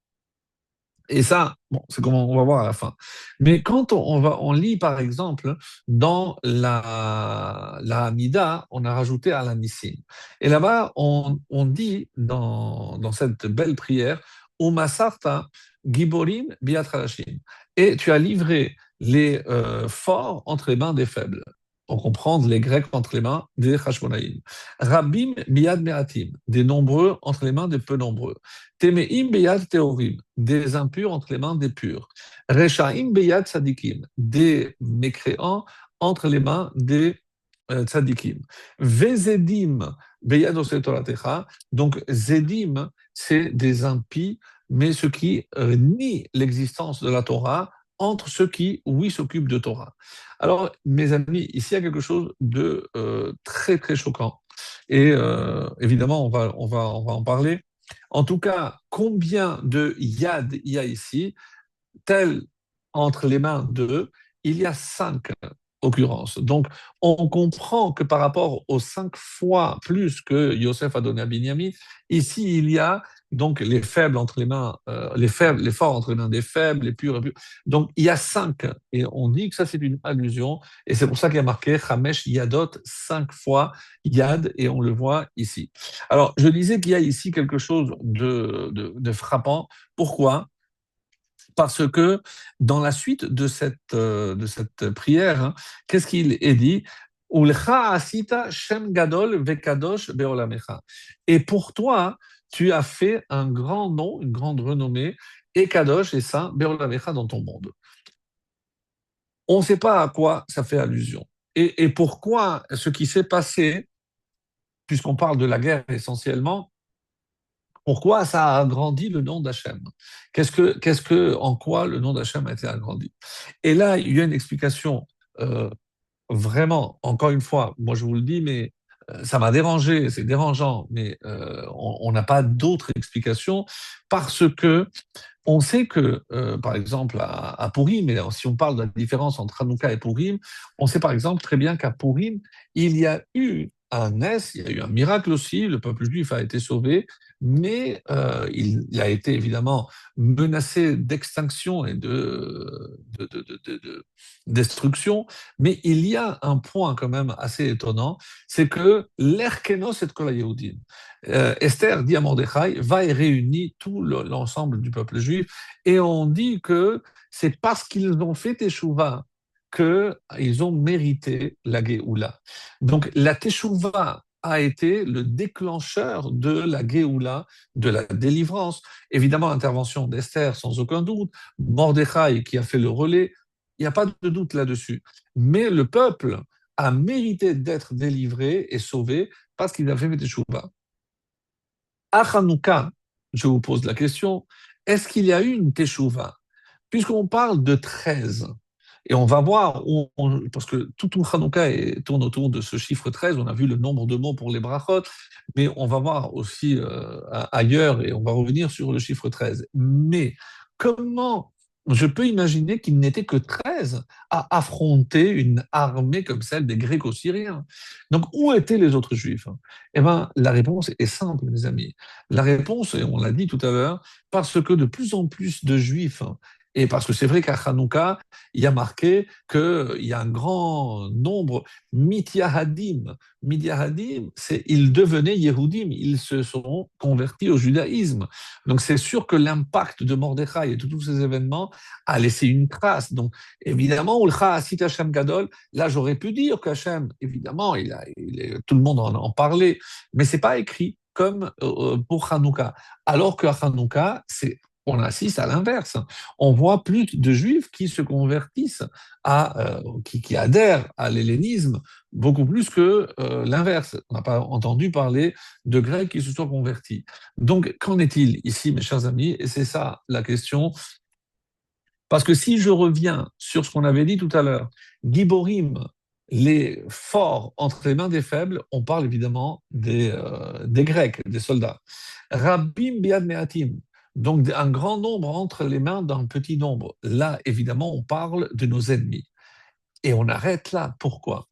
Et ça, bon, c'est comme on va voir à la fin. Mais quand on lit, par exemple, dans la Hamida, on a rajouté à la Nissim. Et là-bas, on dit dans cette belle prière, Umasarta Giborim Biat Halashim. Et tu as livré les forts entre les mains des faibles. On comprend les Grecs entre les mains des Hashmonaïm. Rabim Biad Meatim, des nombreux entre les mains des peu nombreux. Temeim beyad teorim, des impurs entre les mains des purs. Reshaim beyad tzadikim, des mécréants entre les mains des tzadikim. Vezedim beyad osetoratecha, donc zedim, c'est des impies, mais ceux qui nient l'existence de la Torah entre ceux qui, oui, s'occupent de Torah. Alors, mes amis, ici, il y a quelque chose de très, très choquant. Et évidemment, on va en parler. En tout cas, combien de yad il y a ici, tel entre les mains d'eux, il y a 5 occurrences. Donc, on comprend que par rapport aux 5 fois plus que Yosef a donné à Binyamin, ici, il y a donc les faibles entre les mains, les forts entre les mains des faibles, les purs et purs. Donc, il y a 5. Et on dit que ça, c'est une allusion. Et c'est pour ça qu'il y a marqué Chamesh Yadot, 5 fois Yad, et on le voit ici. Alors, je disais qu'il y a ici quelque chose de frappant. Pourquoi? Parce que dans la suite de cette prière, hein, qu'est-ce qu'il est dit? Ulcha asita shem gadol vekadosh beolamecha. Et pour toi, tu as fait un grand nom, une grande renommée, et kadosh et saint beolamecha dans ton monde. On ne sait pas à quoi ça fait allusion. Et pourquoi ce qui s'est passé, puisqu'on parle de la guerre essentiellement, pourquoi ça a agrandi le nom d'Hachem? En quoi le nom d'Hachem a été agrandi? Et là, il y a une explication vraiment, encore une fois, moi je vous le dis, mais ça m'a dérangé, c'est dérangeant, mais on n'a pas d'autre explication parce que on sait que, par exemple, à Purim, mais si on parle de la différence entre Hanouka et Purim, on sait par exemple très bien qu'à Purim, il y a eu un S, il y a eu un miracle aussi, le peuple juif a été sauvé, mais il a été évidemment menacé d'extinction et de destruction. Mais il y a un point quand même assez étonnant, c'est que l'Erkenos et Kol Yehudim, Esther dit à Mordechai, va et réunit tout l'ensemble du peuple juif, et on dit que c'est parce qu'ils ont fait Teshuvah qu'ils ont mérité la Géoula. Donc la Teshuvah a été le déclencheur de la Géoula, de la délivrance. Évidemment, intervention d'Esther, sans aucun doute, Mordechai qui a fait le relais, il n'y a pas de doute là-dessus. Mais le peuple a mérité d'être délivré et sauvé parce qu'il a fait Teshuvah. À Hanouka, je vous pose la question, est-ce qu'il y a eu une teshuva? puisqu'on parle de 13, et on va voir, parce que tout Hanouka tourne autour de ce chiffre 13. On a vu le nombre de mots pour les brachot, mais on va voir aussi ailleurs, et on va revenir sur le chiffre 13. Mais comment je peux imaginer qu'il n'était que 13 à affronter une armée comme celle des Gréco-Syriens? Donc, où étaient les autres Juifs? Eh bien, la réponse est simple, mes amis. La réponse, et on l'a dit tout à l'heure, parce que de plus en plus de Juifs, et parce que c'est vrai qu'à Hanouka, il y a marqué qu'il y a un grand nombre mityahadim. Mityahadim, c'est ils devenaient Yéhoudim, ils se sont convertis au judaïsme. Donc c'est sûr que l'impact de Mordechai et de tous ces événements a laissé une trace. Donc évidemment, Ulcha Asit Hashem Gadol, là j'aurais pu dire qu'Hachem, évidemment, tout le monde en parlait, mais c'est pas écrit comme pour Hanouka. Alors qu'à Hanouka, on assiste à l'inverse. On voit plus de juifs qui se convertissent qui adhèrent à l'hellénisme beaucoup plus que l'inverse. On n'a pas entendu parler de Grecs qui se sont convertis. Donc, qu'en est-il ici, mes chers amis? Et c'est ça la question. Parce que si je reviens sur ce qu'on avait dit tout à l'heure, Giborim, les forts entre les mains des faibles, on parle évidemment des Grecs, des soldats. Rabbim biad me'atim, donc un grand nombre entre les mains d'un petit nombre. Là, évidemment, on parle de nos ennemis. Et on arrête là. Pourquoi?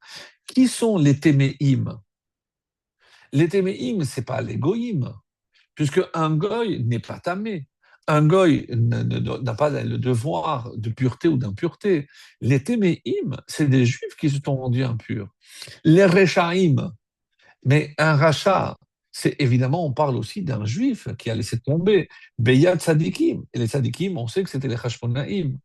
Qui sont les Téméim? Les Téméim, ce n'est pas les Goïm, puisque un goy n'est pas tamé. Un goy n'a pas le devoir de pureté ou d'impureté. Les téméim, c'est des juifs qui se sont rendus impurs. Les rechaim, mais un rachat, c'est évidemment, on parle aussi d'un juif qui a laissé tomber. Beyad Tzadikim. Et les Tzadikim, on sait que c'était les Hashmonaïm.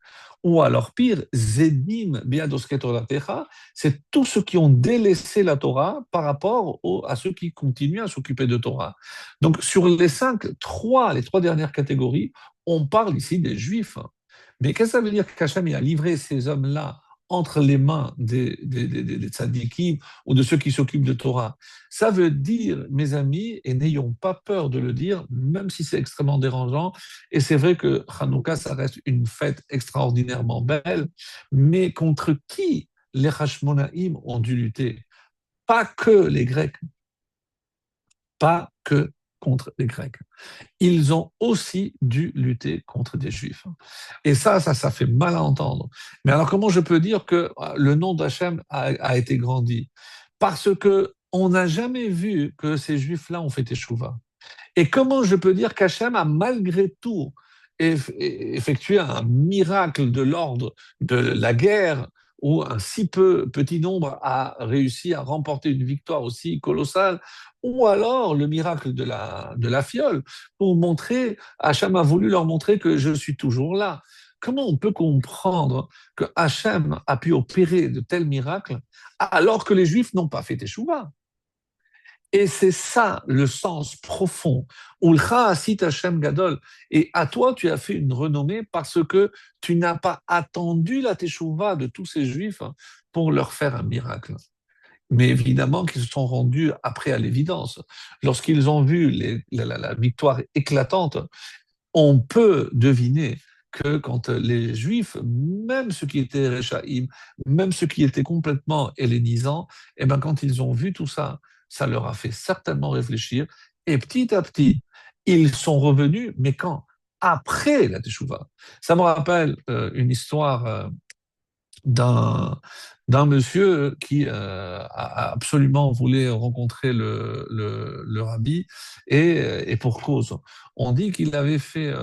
Ou alors pire, Zedim Beyad Osket Toratecha, c'est tous ceux qui ont délaissé la Torah par rapport à ceux qui continuent à s'occuper de Torah. Donc sur les trois dernières catégories, on parle ici des juifs. Mais qu'est-ce que ça veut dire qu'Hachem a livré ces hommes-là entre les mains des tzadikim ou de ceux qui s'occupent de Torah? Ça veut dire, mes amis, et n'ayons pas peur de le dire, même si c'est extrêmement dérangeant, et c'est vrai que Hanouka, ça reste une fête extraordinairement belle, mais contre qui les Hashmonaïm ont dû lutter? Pas que les Grecs, pas que contre les Grecs. Ils ont aussi dû lutter contre des Juifs. Et ça fait mal à entendre. Mais alors, comment je peux dire que le nom d'Hachem a été grandi? Parce que on n'a jamais vu que ces Juifs-là ont fait échouva. Et comment je peux dire qu'Hachem a malgré tout effectué un miracle de l'ordre de la guerre où un si petit nombre a réussi à remporter une victoire aussi colossale, ou alors le miracle de la fiole, pour montrer, Hachem a voulu leur montrer que je suis toujours là. Comment on peut comprendre que Hachem a pu opérer de tels miracles alors que les Juifs n'ont pas fait échouva? Et c'est ça le sens profond. Ulcha asit Hashem gadol. Et à toi, tu as fait une renommée parce que tu n'as pas attendu la teshuva de tous ces juifs pour leur faire un miracle. Mais évidemment qu'ils se sont rendus après à l'évidence. Lorsqu'ils ont vu la victoire éclatante, on peut deviner que quand les Juifs, même ceux qui étaient Réchaïm, même ceux qui étaient complètement hellénisants, eh ben, quand ils ont vu tout ça, ça leur a fait certainement réfléchir. Et petit à petit, ils sont revenus, mais quand? Après la Teshuvah. Ça me rappelle une histoire d'un d'un monsieur qui a absolument voulu rencontrer le rabbi et pour cause. On dit qu'il avait fait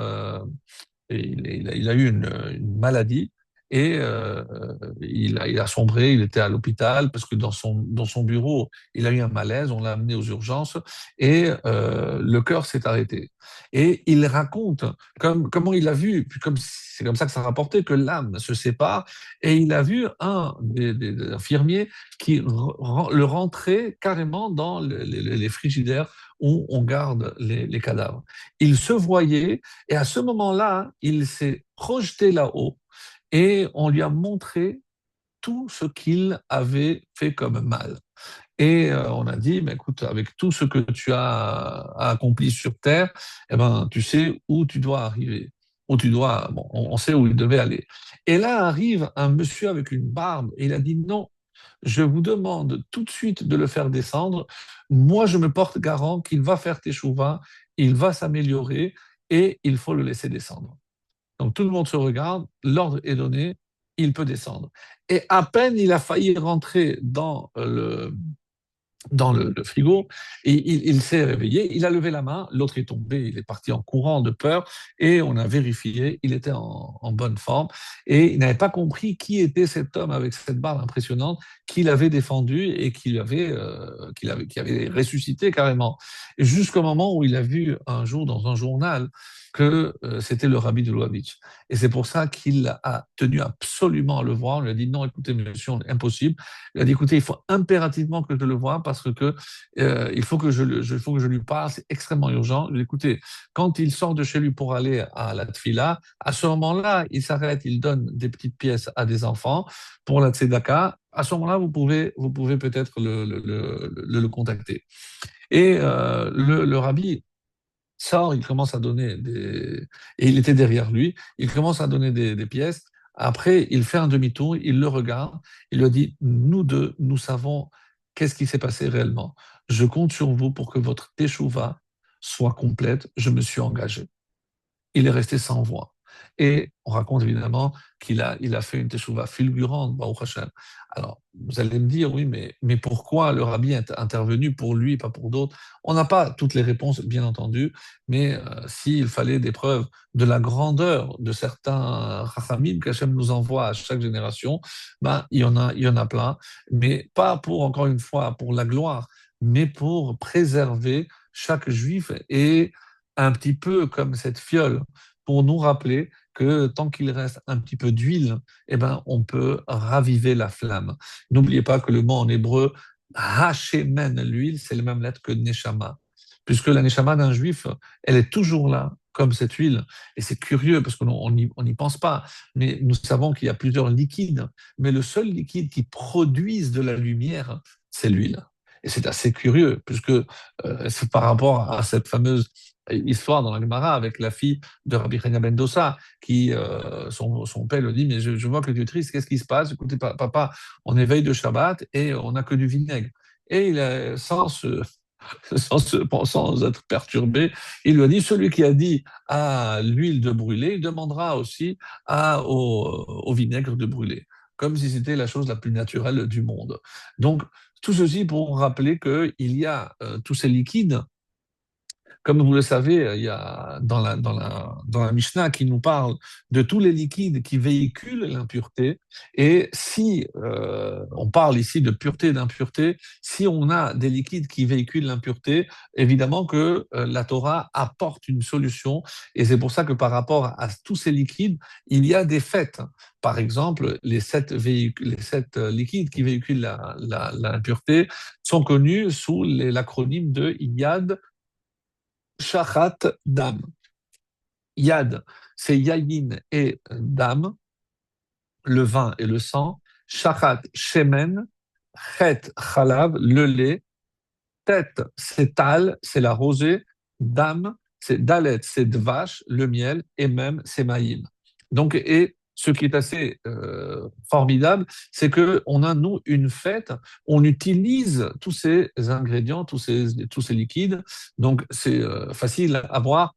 il a eu une maladie et il a sombré, il était à l'hôpital parce que dans son bureau, il a eu un malaise, on l'a amené aux urgences et le cœur s'est arrêté. Et il raconte comment il a vu, puis c'est comme ça que ça rapportait, que l'âme se sépare et il a vu un des infirmiers qui le rentrait carrément dans les frigidaires où on garde les cadavres. Il se voyait et à ce moment-là, il s'est projeté là-haut et on lui a montré tout ce qu'il avait fait comme mal. Et on a dit, mais écoute, avec tout ce que tu as accompli sur Terre, eh ben, tu sais où tu dois arriver. où tu dois, bon, on sait où il devait aller. Et là arrive un monsieur avec une barbe et il a dit non, je vous demande tout de suite de le faire descendre. Moi, je me porte garant qu'il va faire teshuva, il va s'améliorer et il faut le laisser descendre. Donc tout le monde se regarde, l'ordre est donné, il peut descendre. Et à peine il a failli rentrer dans le frigo, et il s'est réveillé, il a levé la main, l'autre est tombé, il est parti en courant de peur, et on a vérifié, il était en bonne forme, et il n'avait pas compris qui était cet homme avec cette barbe impressionnante qu'il avait défendu et qui avait ressuscité carrément. Et jusqu'au moment où il a vu un jour dans un journal que c'était le rabbi de Lubavitch. Et c'est pour ça qu'il a tenu absolument à le voir. On lui a dit non, écoutez, monsieur, impossible. Il a dit, écoutez, il faut impérativement que je le voie parce que il faut que il faut que je lui parle, c'est extrêmement urgent. Je lui ai dit, écoutez, quand il sort de chez lui pour aller à la tfila, à ce moment-là, il s'arrête, il donne des petites pièces à des enfants pour la tzedaka. À ce moment-là, vous pouvez peut-être le contacter. Et le rabbi sort, il commence à donner des... Et il était derrière lui, il commence à donner des pièces. Après, il fait un demi-tour, il le regarde, il lui dit, nous deux, nous savons qu'est-ce qui s'est passé réellement. Je compte sur vous pour que votre teshuva soit complète, je me suis engagé. Il est resté sans voix. Et on raconte évidemment qu'il a fait une teshuva fulgurante, Baruch Hashem. Alors, vous allez me dire, oui, mais pourquoi le rabbi est intervenu pour lui et pas pour d'autres? On n'a pas toutes les réponses, bien entendu, mais s'il fallait des preuves de la grandeur de certains rachamim qu'Hachem nous envoie à chaque génération, ben, il y en a plein, mais pas pour, encore une fois, pour la gloire, mais pour préserver chaque juif et un petit peu comme cette fiole pour nous rappeler que tant qu'il reste un petit peu d'huile, eh ben, on peut raviver la flamme. N'oubliez pas que le mot en hébreu, hachemen, l'huile, c'est la même lettre que neshama. Puisque la neshama d'un juif, elle est toujours là, comme cette huile. Et c'est curieux parce qu'on n'y pense pas. Mais nous savons qu'il y a plusieurs liquides. Mais le seul liquide qui produise de la lumière, c'est l'huile. Et c'est assez curieux, puisque c'est par rapport à cette fameuse histoire dans la Gemara avec la fille de Rabbi Chania ben Dossa, qui, son père lui dit, mais je vois que tu es triste, qu'est-ce qui se passe? Écoutez, papa, on est veille de Shabbat et on n'a que du vinaigre. Et sans être perturbé, il lui a dit, celui qui a dit à l'huile de brûler, il demandera aussi au vinaigre de brûler, comme si c'était la chose la plus naturelle du monde. Donc, tout ceci pour rappeler qu'il y a tous ces liquides comme vous le savez, il y a dans la Mishnah qui nous parle de tous les liquides qui véhiculent l'impureté. Et si on parle ici de pureté et d'impureté, si on a des liquides qui véhiculent l'impureté, évidemment que la Torah apporte une solution. Et c'est pour ça que par rapport à tous ces liquides, il y a des fêtes. Par exemple, les sept liquides qui véhiculent l'impureté sont connus sous l'acronyme de Yad, Shachat Dam. Yad, c'est Yayin et Dam, le vin et le sang. Shachat, Shemen. Chet, Chalav, le lait. Tet, c'est Tal, c'est la rosée. Dam, c'est Dalet, c'est Dvash, le miel. Et même, c'est Maïm. Donc, et ce qui est assez formidable, c'est que on a, nous, une fête, on utilise tous ces ingrédients, tous ces liquides. Donc, c'est facile à boire.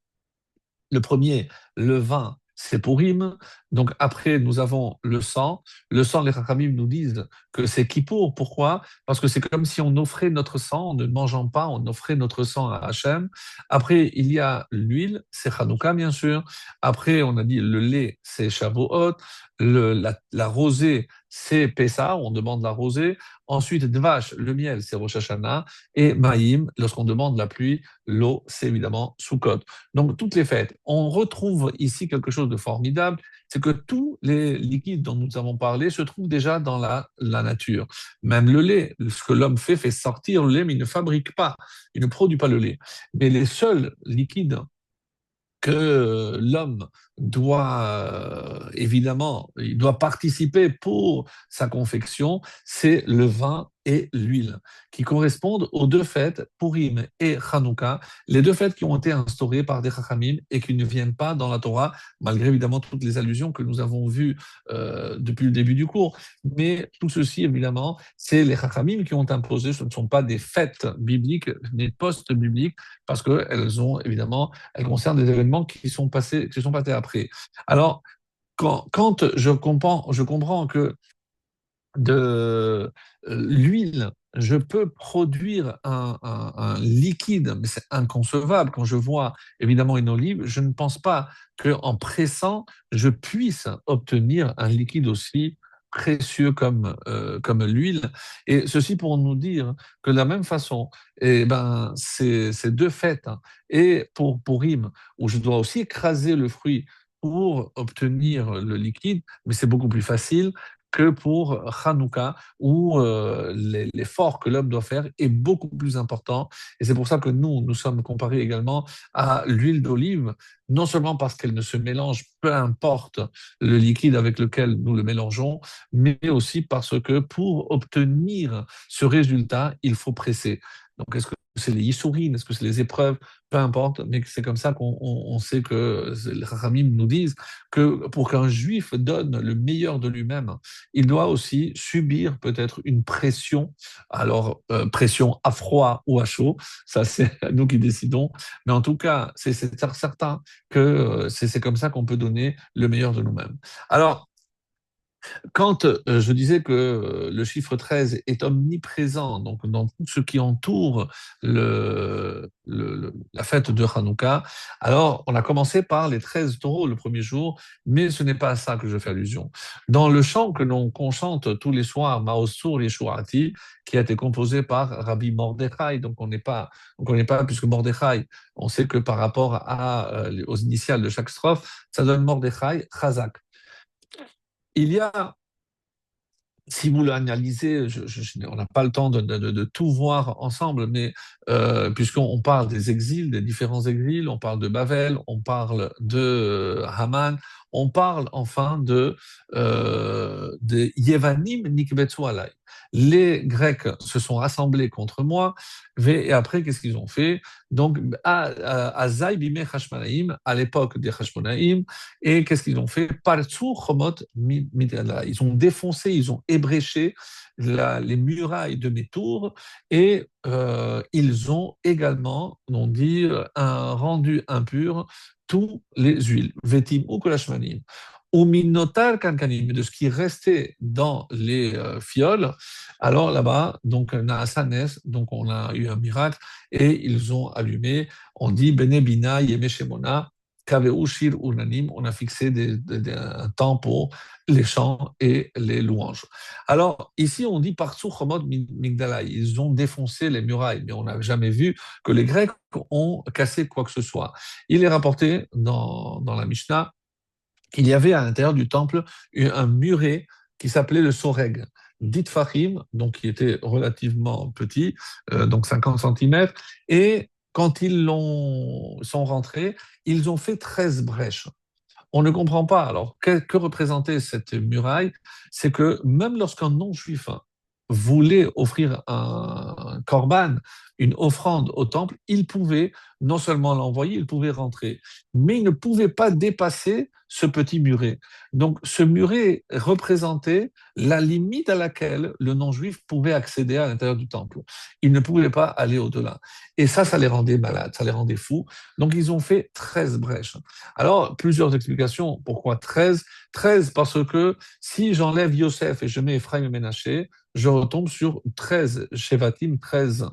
Le premier, le vin, c'est Purim. Donc après, nous avons le sang. Le sang, les Chachamim nous disent que c'est Kippour. Pourquoi? Parce que c'est comme si on offrait notre sang, en ne mangeant pas, on offrait notre sang à Hachem. Après, il y a l'huile, c'est Hanouka, bien sûr. Après, on a dit le lait, c'est Shavuot. La rosée, c'est Pessah, on demande la rosée. Ensuite, Dvash, le miel, c'est Rosh Hashanah. Et Maïm, lorsqu'on demande la pluie, l'eau, c'est évidemment Sukkot. Donc, toutes les fêtes. On retrouve ici quelque chose de formidable, c'est que tous les liquides dont nous avons parlé se trouvent déjà dans la nature. Même le lait, ce que l'homme fait sortir le lait, mais il ne fabrique pas, il ne produit pas le lait. Mais les seuls liquides que l'homme évidemment, il doit participer pour sa confection, c'est le vin et l'huile, qui correspondent aux deux fêtes, Purim et Hanouka, les deux fêtes qui ont été instaurées par des Chachamim et qui ne viennent pas dans la Torah, malgré évidemment toutes les allusions que nous avons vues depuis le début du cours. Mais tout ceci, évidemment, c'est les Chachamim qui ont imposé, ce ne sont pas des fêtes bibliques, ni post-bibliques, parce qu'elles ont évidemment, elles concernent des événements qui sont passés après. Alors, quand je comprends que de l'huile, je peux produire un liquide, mais c'est inconcevable. Quand je vois évidemment une olive, je ne pense pas qu'en pressant, je puisse obtenir un liquide aussi précieux comme l'huile. Et ceci pour nous dire que de la même façon, eh ben, ces deux fêtes, hein, et pour Purim, où je dois aussi écraser le fruit pour obtenir le liquide, mais c'est beaucoup plus facile que pour Hanouka, où l'effort que l'homme doit faire est beaucoup plus important. Et c'est pour ça que nous sommes comparés également à l'huile d'olive, non seulement parce qu'elle ne se mélange, peu importe le liquide avec lequel nous le mélangeons, mais aussi parce que pour obtenir ce résultat, il faut presser. Donc, est-ce que c'est les yissourines, est-ce que c'est les épreuves, peu importe, mais c'est comme ça qu'on sait que les Chachamim nous disent que pour qu'un juif donne le meilleur de lui-même, il doit aussi subir peut-être une pression, alors pression à froid ou à chaud, ça c'est nous qui décidons, mais en tout cas, c'est certain que c'est comme ça qu'on peut donner le meilleur de nous-mêmes. Alors, quand je disais que le chiffre 13 est omniprésent donc dans tout ce qui entoure la fête de Hanouka, alors on a commencé par les 13 taureaux le premier jour, mais ce n'est pas à ça que je fais allusion. Dans le chant qu'on chante tous les soirs, Maosur Yeshuati, qui a été composé par Rabbi Mordechai, donc on connaît pas, puisque Mordechai, on sait que par rapport aux initiales de chaque strophe, ça donne Mordechai, Chazak. Il y a si vous l'analysez, on n'a pas le temps de tout voir ensemble, mais puisqu'on parle des exils, des différents exils, on parle de Babel, on parle de Haman, on parle enfin de Yevanim Nikbetsu Alai. Les Grecs se sont rassemblés contre moi, et après, qu'est-ce qu'ils ont fait? Donc, à Zaï Bimei Hashmonaïm, à l'époque des Hashmonaïm, et qu'est-ce qu'ils ont fait? Partsou Chomot Midala. Ils ont défoncé, ils ont ébréché les murailles de mes tours et ils ont également, on dit, rendu impur tous les huiles, Vetim ou Kolashmanim. Ou minotar kankanim, de ce qui restait dans les fioles. Alors là-bas, donc Naasanes, donc on a eu un miracle et ils ont allumé. On dit Benebina Yemeshemona, Kaveushir Unanim, on a fixé un temps pour les chants et les louanges. Alors, ici, on dit par Chomot Migdala, ils ont défoncé les murailles, mais on n'a jamais vu que les Grecs ont cassé quoi que ce soit. Il est rapporté dans la Mishnah qu'il y avait à l'intérieur du temple un muret qui s'appelait le Soreg, dit Fahim, donc qui était relativement petit, donc 50 centimètres, et quand sont rentrés, ils ont fait 13 brèches. On ne comprend pas. Alors, que représentait cette muraille? C'est que même lorsqu'un non-juif voulait offrir un korban, une offrande au temple, il pouvait non seulement l'envoyer, il pouvait rentrer, mais il ne pouvait pas dépasser ce petit muret. Donc, ce muret représentait la limite à laquelle le non-juif pouvait accéder à l'intérieur du temple. Il ne pouvait pas aller au-delà. Et ça les rendait malades, ça les rendait fous. Donc, ils ont fait 13 brèches. Alors, plusieurs explications. Pourquoi 13? 13 parce que si j'enlève Yosef et je mets Ephraim et Ménaché, je retombe sur 13 Shevatim, 13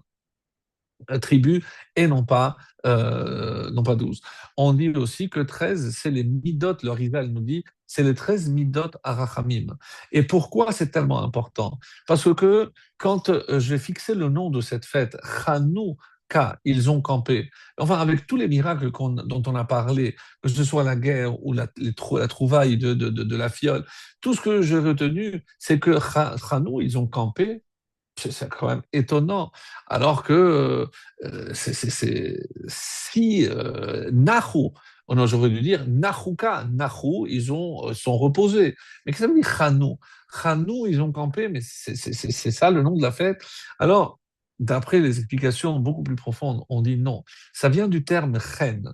tribus, et non pas 12. On dit aussi que 13, c'est les Midot, le rival nous dit, c'est les 13 Midot Arachamim. Et pourquoi c'est tellement important? Parce que quand je vais fixer le nom de cette fête, Hanouka, ils ont campé. Enfin, avec tous les miracles dont on a parlé, que ce soit la guerre ou la trouvaille de la fiole, tout ce que j'ai retenu, c'est que Hanou, ils ont campé. C'est quand même étonnant. Alors que si Nahu on aurait dû dire Nachuka, Nachu, ils sont reposés. Mais qu'est-ce que ça veut dire Chanou? Chanou, ils ont campé, mais c'est ça le nom de la fête. Alors, d'après les explications beaucoup plus profondes, on dit non. Ça vient du terme chen.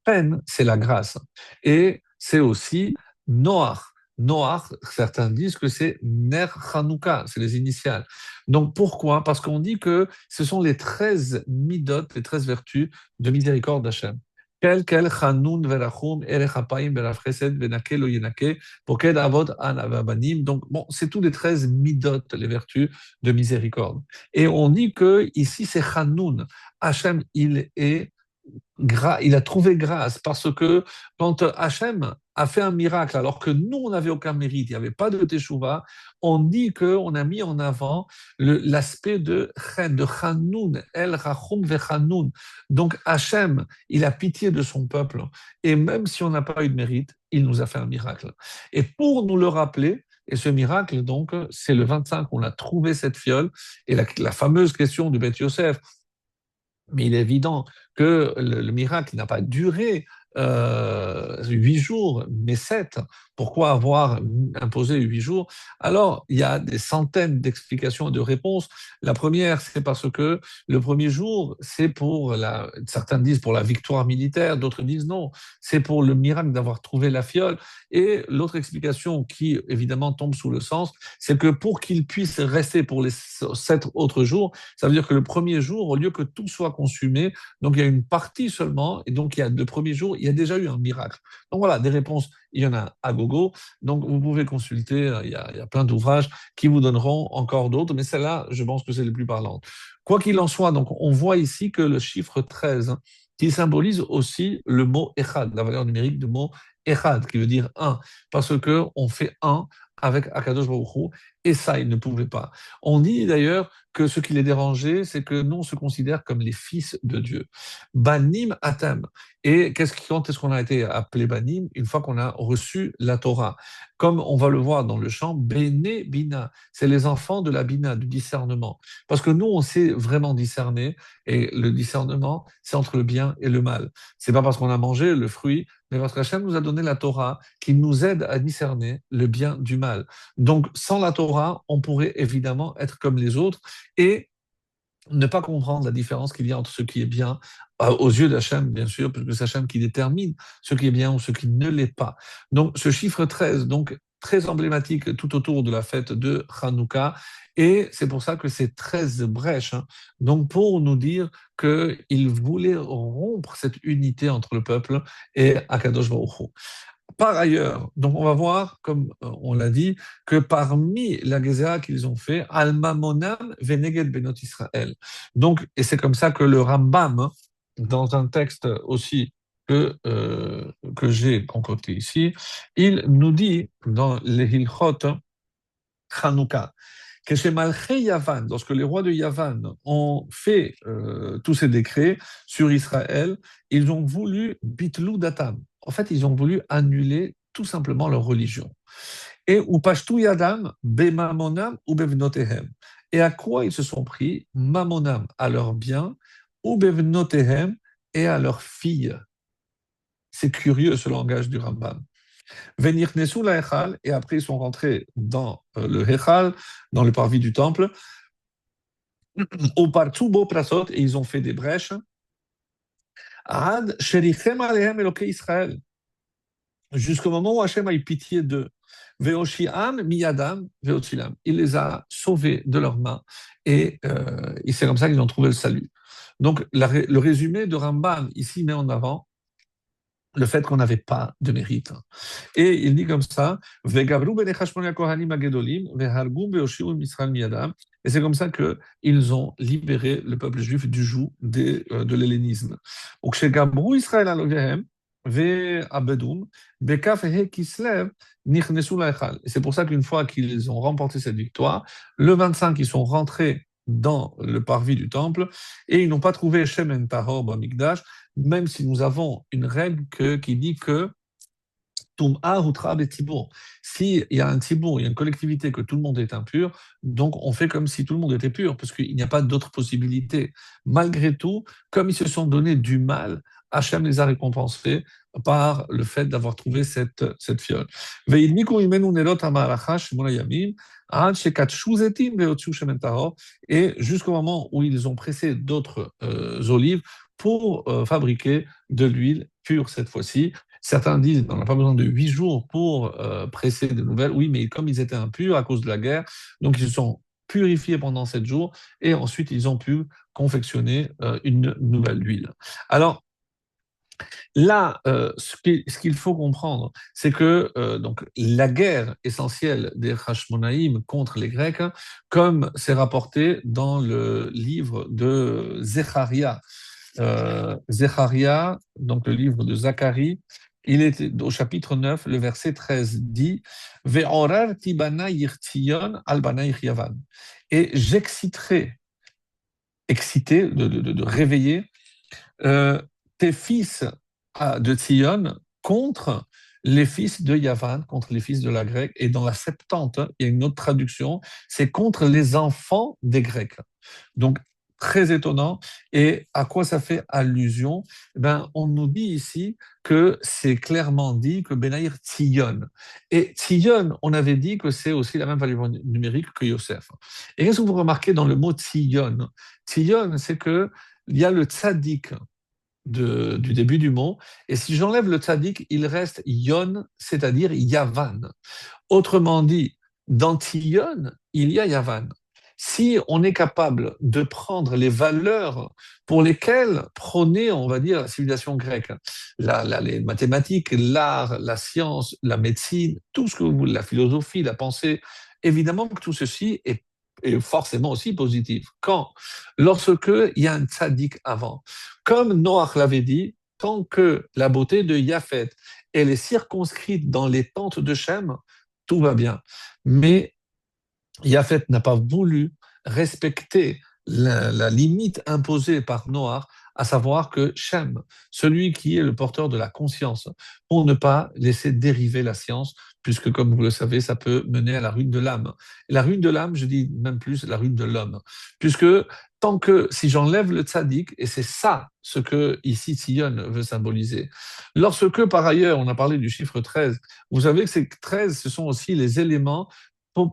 Chen, c'est la grâce. Et c'est aussi Noach. Noach, certains disent que c'est Ner Hanouka, c'est les initiales. Donc pourquoi? Parce qu'on dit que ce sont les 13 midot, les 13 vertus de miséricorde d'Hachem. Kel chanun verachum erech apayim verav chesed venake lo yenake poked avot an avabanim. Donc bon, c'est tous les 13 midot, les vertus de miséricorde. Et on dit que ici c'est chanun. Hachem, il a trouvé grâce parce que quand Hachem a fait un miracle, alors que nous, on n'avait aucun mérite, il n'y avait pas de Teshuvah, on dit qu'on a mis en avant l'aspect de Chen, de Chanoun, El Rachum Vechanoun. Donc Hachem, il a pitié de son peuple, et même si on n'a pas eu de mérite, il nous a fait un miracle. Et pour nous le rappeler, et ce miracle, donc, c'est le 25, on a trouvé cette fiole, et la fameuse question du Beth Yosef, mais il est évident que le miracle n'a pas duré 8 jours, mais 7. Pourquoi avoir imposé 8 jours? Alors, il y a des centaines d'explications et de réponses. La première, c'est parce que le premier jour, c'est certains disent pour la victoire militaire, d'autres disent non, c'est pour le miracle d'avoir trouvé la fiole. Et l'autre explication qui, évidemment, tombe sous le sens, c'est que pour qu'il puisse rester pour les 7 autres jours, ça veut dire que le premier jour, au lieu que tout soit consumé, donc il y a une partie seulement, et donc il y a le premier jour, il y a déjà eu un miracle. Donc voilà, des réponses, il y en a à gogo. Donc vous pouvez consulter, il y a plein d'ouvrages qui vous donneront encore d'autres, mais celle-là, je pense que c'est le plus parlant. Quoi qu'il en soit, donc on voit ici que le chiffre 13, qui symbolise aussi le mot Echad, la valeur numérique du mot Echad, qui veut dire un, parce que on fait un avec Akadosh Baruch Hu, et ça, il ne pouvait pas. On dit d'ailleurs que ce qui les dérangeait, c'est que nous, on se considère comme les fils de Dieu. Banim Atem. Et quand est-ce qu'on a été appelé Banim? Une fois qu'on a reçu la Torah. Comme on va le voir dans le chant, Bene Bina. C'est les enfants de la Bina, du discernement. Parce que nous, on sait vraiment discerner, et le discernement, c'est entre le bien et le mal. C'est pas parce qu'on a mangé le fruit, mais parce qu'Hachem nous a donné la Torah qui nous aide à discerner le bien du mal. Donc, sans la Torah, on pourrait évidemment être comme les autres et ne pas comprendre la différence qu'il y a entre ce qui est bien aux yeux d'Hachem, bien sûr, parce que c'est Hachem qui détermine ce qui est bien ou ce qui ne l'est pas. Donc, ce chiffre 13, donc très emblématique tout autour de la fête de Hanouka, et c'est pour ça que c'est 13 brèches, hein. Donc, pour nous dire qu'il voulait rompre cette unité entre le peuple et Akadosh Baruch Hu. Par ailleurs, donc on va voir, comme on l'a dit, que parmi la Gézéra qu'ils ont fait, Alma Monam Veneged Benot Israël. Donc, et c'est comme ça que le Rambam, hein, dans un texte aussi que j'ai concocté ici, il nous dit dans les Hilchot Chanukah, que chez Malché Yavan, lorsque les rois de Yavan ont fait tous ces décrets sur Israël, ils ont voulu bitlou datam. En fait, ils ont voulu annuler tout simplement leur religion. Et ou pashtu yadam bemamonam ou bevnotehem. Et à quoi ils se sont pris? Mamonam, à leurs biens, ou bevnotehem, et à leurs filles. C'est curieux ce langage du Rambam. Venir Nesou la Echal, et après ils sont rentrés dans le Echal, dans le parvis du temple, au Partoubo Prasot, et ils ont fait des brèches. Ad Sherichem Alehem Eloke Israël, jusqu'au moment où Hachem a eu pitié d'eux. Veoshiam miyadam veotilam. Il les a sauvés de leurs mains, et c'est comme ça qu'ils ont trouvé le salut. Donc le résumé de Rambam ici met en avant le fait qu'on n'avait pas de mérite. Et il dit comme ça, et c'est comme ça qu'ils ont libéré le peuple juif du joug de l'hellénisme. Et c'est pour ça qu'une fois qu'ils ont remporté cette victoire, le 25, ils sont rentrés dans le parvis du temple et ils n'ont pas trouvé Shemen Tahor Bamikdash, même si nous avons une règle qui dit que s'il y a un tibour, il y a une collectivité que tout le monde est impur, donc on fait comme si tout le monde était pur, parce qu'il n'y a pas d'autre possibilité. Malgré tout, comme ils se sont donné du mal, Hachem les a récompensés par le fait d'avoir trouvé cette fiole. והדליקו ממנו נרות המערכה שמונה ימים, עד שקדשו זיתים והוציאו שמן טהור, et jusqu'au moment où ils ont pressé d'autres olives pour fabriquer de l'huile pure cette fois-ci. Certains disent qu'on n'a pas besoin de 8 jours pour presser de nouvelles. Oui, mais comme ils étaient impurs à cause de la guerre, donc ils se sont purifiés pendant 7 jours et ensuite ils ont pu confectionner une nouvelle huile. Alors, là, ce qu'il faut comprendre, c'est que donc, la guerre essentielle des Hashmonaïm contre les Grecs, hein, comme c'est rapporté dans le livre de Zecharia, Zecharia, donc le livre de Zacharie, il est au chapitre 9, le verset 13 dit Ve'orarti banayir Tzion al banayir Yavan. Et j'exciterai, excité, de réveiller tes fils de Tzion contre les fils de Yavan, contre les fils de la Grecque. Et dans la Septante, il y a une autre traduction, c'est contre les enfants des Grecs. Donc, très étonnant. Et à quoi ça fait allusion? Ben, on nous dit ici que c'est clairement dit que Benaïr Tzion. Et Tzion, on avait dit que c'est aussi la même valeur numérique que Yosef. Et qu'est-ce que vous remarquez dans le mot Tzion? Tzion, c'est que il y a le tzaddik du début du mot, et si j'enlève le tzaddik, il reste yon, c'est-à-dire Yavan. Autrement dit, dans Tzion, il y a Yavan. Si on est capable de prendre les valeurs pour lesquelles prônait, on va dire, la civilisation grecque, les mathématiques, l'art, la science, la médecine, tout ce que vous voulez, la philosophie, la pensée, évidemment que tout ceci est forcément aussi positif. Quand? Lorsque il y a un tzaddik avant. Comme Noach l'avait dit, tant que la beauté de Japhet, elle est circonscrite dans les tentes de Shem, tout va bien. Mais Japhet n'a pas voulu respecter la limite imposée par Noach, à savoir que Shem, celui qui est le porteur de la conscience, pour ne pas laisser dériver la science, puisque comme vous le savez, ça peut mener à la ruine de l'âme. Et la ruine de l'âme, je dis même plus la ruine de l'homme, puisque tant que si j'enlève le tzaddik, et c'est ça ce que ici Sion veut symboliser, lorsque par ailleurs on a parlé du chiffre 13, vous savez que ces 13, ce sont aussi les éléments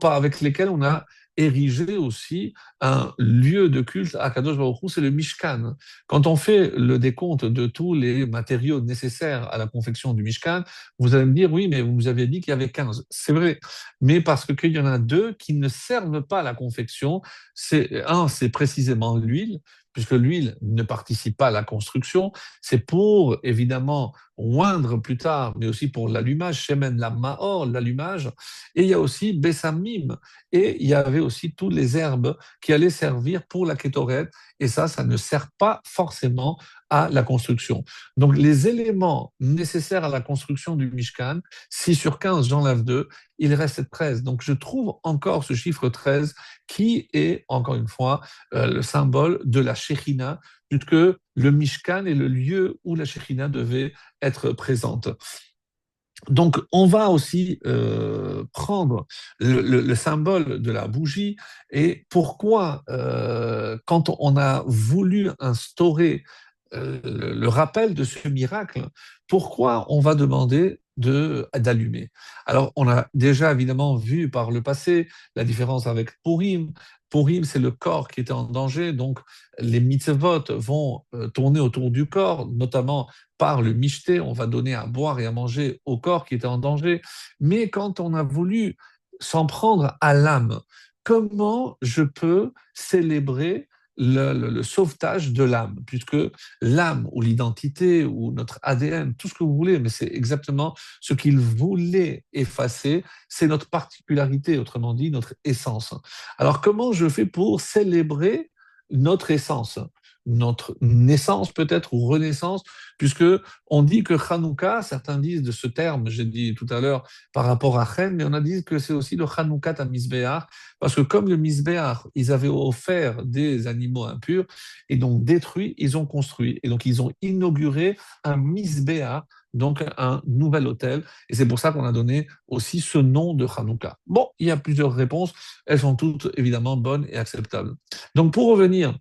avec lesquels on a érigé aussi un lieu de culte à Kadosh Baruch Hu, c'est le Mishkan. Quand on fait le décompte de tous les matériaux nécessaires à la confection du Mishkan, vous allez me dire, oui, mais vous avez dit qu'il y avait 15. C'est vrai, mais parce qu'il y en a deux qui ne servent pas à la confection. C'est précisément l'huile, puisque l'huile ne participe pas à la construction. C'est pour, évidemment, oindre plus tard, mais aussi pour l'allumage, Shemen la Mahor, l'allumage. Et il y a aussi Bessamim, et il y avait aussi toutes les herbes qui allaient servir pour la kétorette, et ça ne sert pas forcément à la construction. Donc les éléments nécessaires à la construction du Mishkan, 6 sur 15, j'enlève 2, il reste 13. Donc je trouve encore ce chiffre 13 qui est, encore une fois, le symbole de la Shekhinah, puisque le Mishkan est le lieu où la Shekhinah devait être présente. Donc, on va aussi prendre le symbole de la bougie et pourquoi, quand on a voulu instaurer le rappel de ce miracle, pourquoi on va demander d'allumer? Alors, on a déjà évidemment vu par le passé la différence avec Purim. Purim, c'est le corps qui était en danger, donc les mitzvot vont tourner autour du corps, notamment par le michté, on va donner à boire et à manger au corps qui était en danger. Mais quand on a voulu s'en prendre à l'âme, comment je peux célébrer le sauvetage de l'âme, puisque l'âme ou l'identité ou notre ADN, tout ce que vous voulez, mais c'est exactement ce qu'il voulait effacer, c'est notre particularité, autrement dit, notre essence. Alors comment je fais pour célébrer notre essence, notre naissance peut-être ou renaissance, puisque on dit que Hanouka, certains disent de ce terme, j'ai dit tout à l'heure par rapport à Chen, mais on a dit que c'est aussi le Hanouka à Misbéach, parce que comme le Misbéach, ils avaient offert des animaux impurs et donc détruits, ils ont construit et donc ils ont inauguré un Misbéach, donc un nouvel hôtel, et c'est pour ça qu'on a donné aussi ce nom de Hanouka. Bon, il y a plusieurs réponses, elles sont toutes évidemment bonnes et acceptables. Donc pour revenir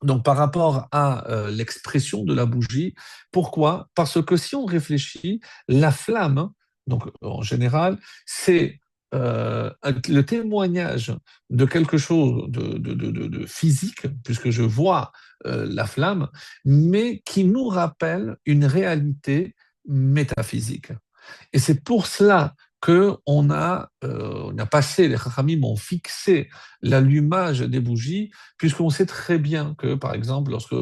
Donc, par rapport à l'expression de la bougie, pourquoi? Parce que si on réfléchit, la flamme, hein, donc en général, c'est le témoignage de quelque chose de physique, puisque je vois la flamme, mais qui nous rappelle une réalité métaphysique. Et c'est pour cela on a passé, les Chachamim ont fixé l'allumage des bougies, puisqu'on sait très bien que, par exemple, lorsque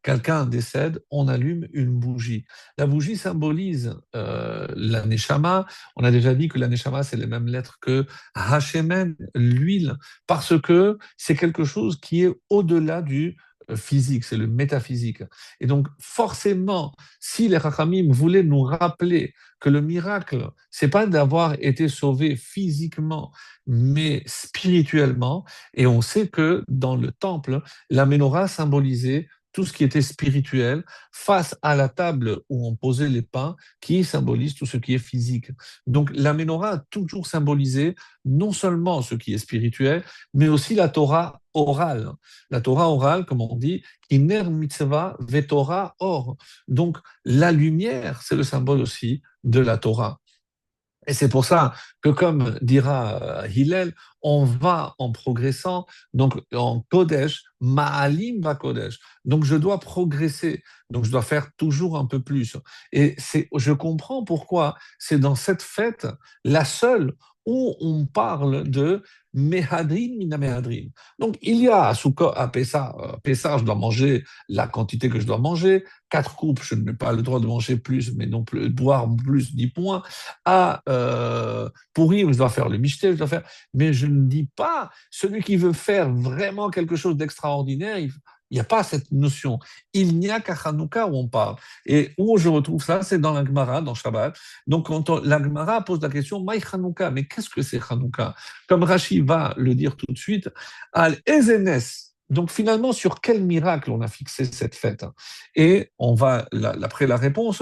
quelqu'un décède, on allume une bougie. La bougie symbolise la Neshama. On a déjà dit que la Neshama, c'est les mêmes lettres que Hachemen, l'huile, parce que c'est quelque chose qui est au-delà du physique, c'est le métaphysique. Et donc, forcément, si les Chachamim voulaient nous rappeler que le miracle, c'est pas d'avoir été sauvé physiquement, mais spirituellement. Et on sait que dans le temple, la menorah symbolisait tout ce qui était spirituel face à la table où on posait les pains qui symbolise tout ce qui est physique. Donc la menorah a toujours symbolisé non seulement ce qui est spirituel, mais aussi la Torah orale. La Torah orale, comme on dit, Iner mitzvah vetorah or. Donc la lumière, c'est le symbole aussi de la Torah. Et c'est pour ça que, comme dira Hillel, on va en progressant, donc en Kodesh, Ma'alim va Kodesh. Donc je dois progresser, donc je dois faire toujours un peu plus. Et je comprends pourquoi c'est dans cette fête la seule où on parle de Mehadrin mina Mehadrin. Donc il y a à Sukkot, à Pessah, je dois manger la quantité que je dois manger, 4 coupes, je n'ai pas le droit de manger plus, mais non plus boire plus, 10 points à pourrir, je dois faire le michté, je dois faire. Mais je ne dis pas, celui qui veut faire vraiment quelque chose d'extraordinaire, il n'y a pas cette notion. Il n'y a qu'à Hanouka où on parle. Et où je retrouve ça, c'est dans la Gemara, dans Shabbat. Donc, quand la Gemara pose la question, Maï Hanouka, mais qu'est-ce que c'est Hanouka? Comme Rashi va le dire tout de suite, Al Ezenes. Donc finalement, sur quel miracle on a fixé cette fête? Et on va, après la réponse,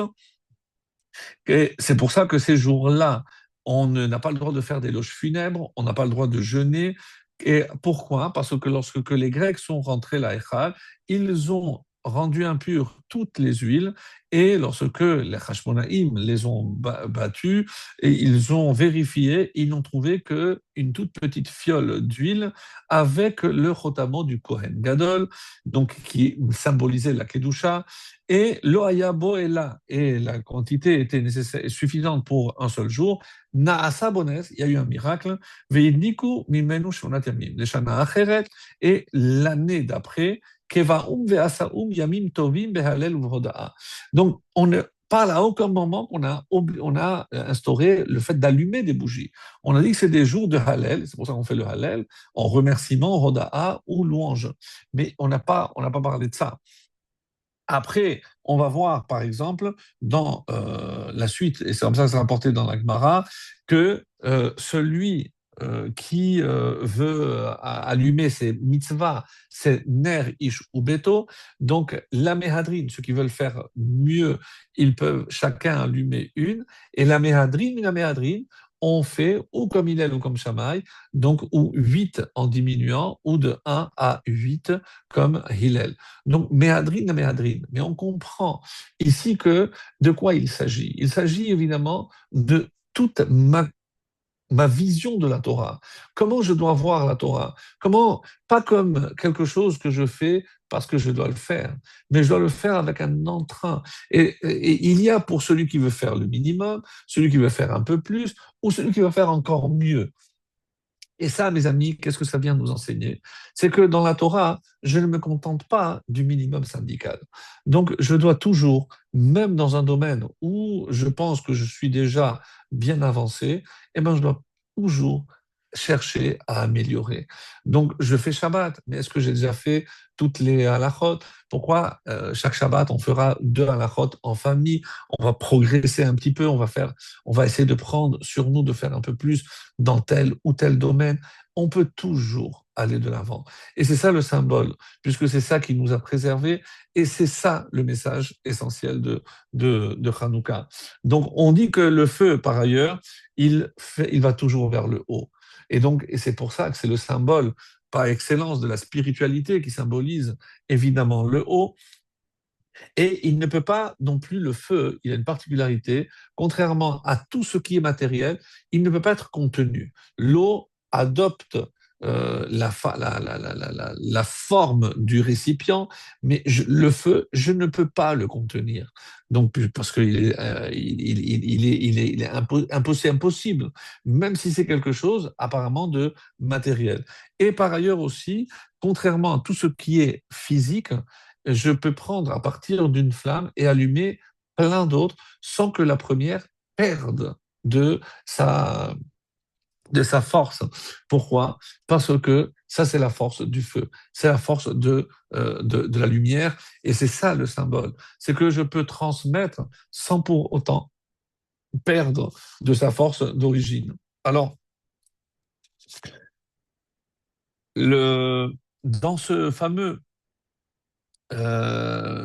et c'est pour ça que ces jours-là, n'a pas le droit de faire des loges funèbres, on n'a pas le droit de jeûner. Et pourquoi? Parce que lorsque les Grecs sont rentrés à Echal, ils ont rendu impures toutes les huiles, et lorsque les Hashmonaïm les ont battus, et ils ont vérifié, ils n'ont trouvé qu'une toute petite fiole d'huile avec le chotamo du Kohen Gadol, donc qui symbolisait la Kedusha, et l'Ohayabo est là, et la quantité était nécessaire, suffisante pour un seul jour. Naasa Bones, il y a eu un miracle. Veidniku mimenu shonat yamim, leshana acheret, et l'année d'après, kevaum ve'asaum yamim tovim behalel uvroda'a. Donc, on ne parle à aucun moment qu'on a instauré le fait d'allumer des bougies. On a dit que c'est des jours de Hallel, c'est pour ça qu'on fait le Hallel, en remerciement, Roda'a ou louange. Mais on n'a pas parlé de ça. Après, on va voir, par exemple, dans la suite, et c'est comme ça que c'est rapporté dans la Gemara, que celui qui veut allumer ses mitzvahs, c'est ner, ish ou beto. Donc, la méhadrine, ceux qui veulent faire mieux, ils peuvent chacun allumer une. Et la méhadrine, on fait ou comme Hillel ou comme Shammai, donc ou 8 en diminuant, ou de 1 à 8 comme Hillel. Donc, méhadrine à méhadrine. Mais on comprend ici que de quoi il s'agit. Il s'agit évidemment de toute ma vision de la Torah. Comment je dois voir la Torah? Comment, pas comme quelque chose que je fais parce que je dois le faire, mais je dois le faire avec un entrain. Et il y a pour celui qui veut faire le minimum, celui qui veut faire un peu plus, ou celui qui veut faire encore mieux. Et ça, mes amis, qu'est-ce que ça vient nous enseigner? C'est que dans la Torah, je ne me contente pas du minimum syndical. Donc, je dois toujours, même dans un domaine où je pense que je suis déjà bien avancé, eh ben, je dois toujours chercher à améliorer. Donc, je fais Shabbat, mais est-ce que j'ai déjà fait toutes les halachot? Pourquoi chaque Shabbat, on fera 2 halachot en famille? On va progresser un petit peu, on va essayer de prendre sur nous, de faire un peu plus dans tel ou tel domaine, on peut toujours aller de l'avant. Et c'est ça le symbole, puisque c'est ça qui nous a préservés, et c'est ça le message essentiel de Hanouka. Donc on dit que le feu, par ailleurs, il va toujours vers le haut. Et donc, et c'est pour ça que c'est le symbole par excellence de la spiritualité qui symbolise évidemment le haut. Et il ne peut pas non plus, le feu, il a une particularité, contrairement à tout ce qui est matériel, il ne peut pas être contenu. L'eau adopte la forme du récipient, mais le feu, je ne peux pas le contenir. Donc, parce qu'il est, il est impossible, même si c'est quelque chose apparemment de matériel. Et par ailleurs aussi, contrairement à tout ce qui est physique, je peux prendre à partir d'une flamme et allumer plein d'autres sans que la première perde de sa, de sa force. Pourquoi? Parce que ça, c'est la force du feu, c'est la force de la lumière, et c'est ça le symbole. C'est que je peux transmettre sans pour autant perdre de sa force d'origine. Alors, dans ce fameux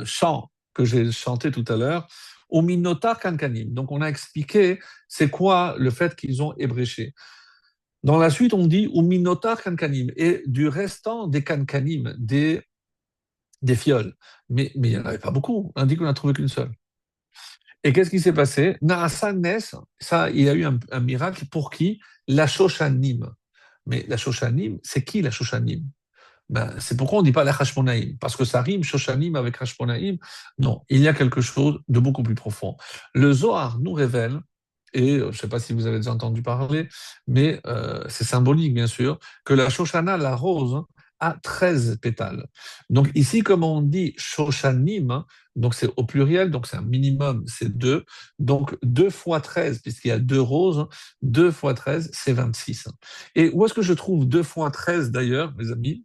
chant que j'ai chanté tout à l'heure, au Minotar Kankanim. Donc on a expliqué c'est quoi le fait qu'ils ont ébréché. Dans la suite, on dit au Minotar Kankanim et du restant des Kankanim, des fioles. Mais il n'y en avait pas beaucoup. On dit qu'on n'a trouvé qu'une seule. Et qu'est-ce qui s'est passé? Naasan Nes, ça, il y a eu un miracle pour qui? La Shoshanim. Mais la Shoshanim, c'est qui la Shoshanim? Ben, c'est pourquoi on ne dit pas la Hashmonaïm, parce que ça rime Shoshanim avec Hashmonaïm. Non, il y a quelque chose de beaucoup plus profond. Le Zohar nous révèle, et je ne sais pas si vous avez déjà entendu parler, mais c'est symbolique bien sûr, que la Shoshana, la rose, a 13 pétales. Donc ici, comme on dit Shoshanim, donc c'est au pluriel, donc c'est un minimum, c'est 2. Donc 2 fois 13, puisqu'il y a 2 roses, 2 fois 13, c'est 26. Et où est-ce que je trouve 2 fois 13 d'ailleurs, mes amis?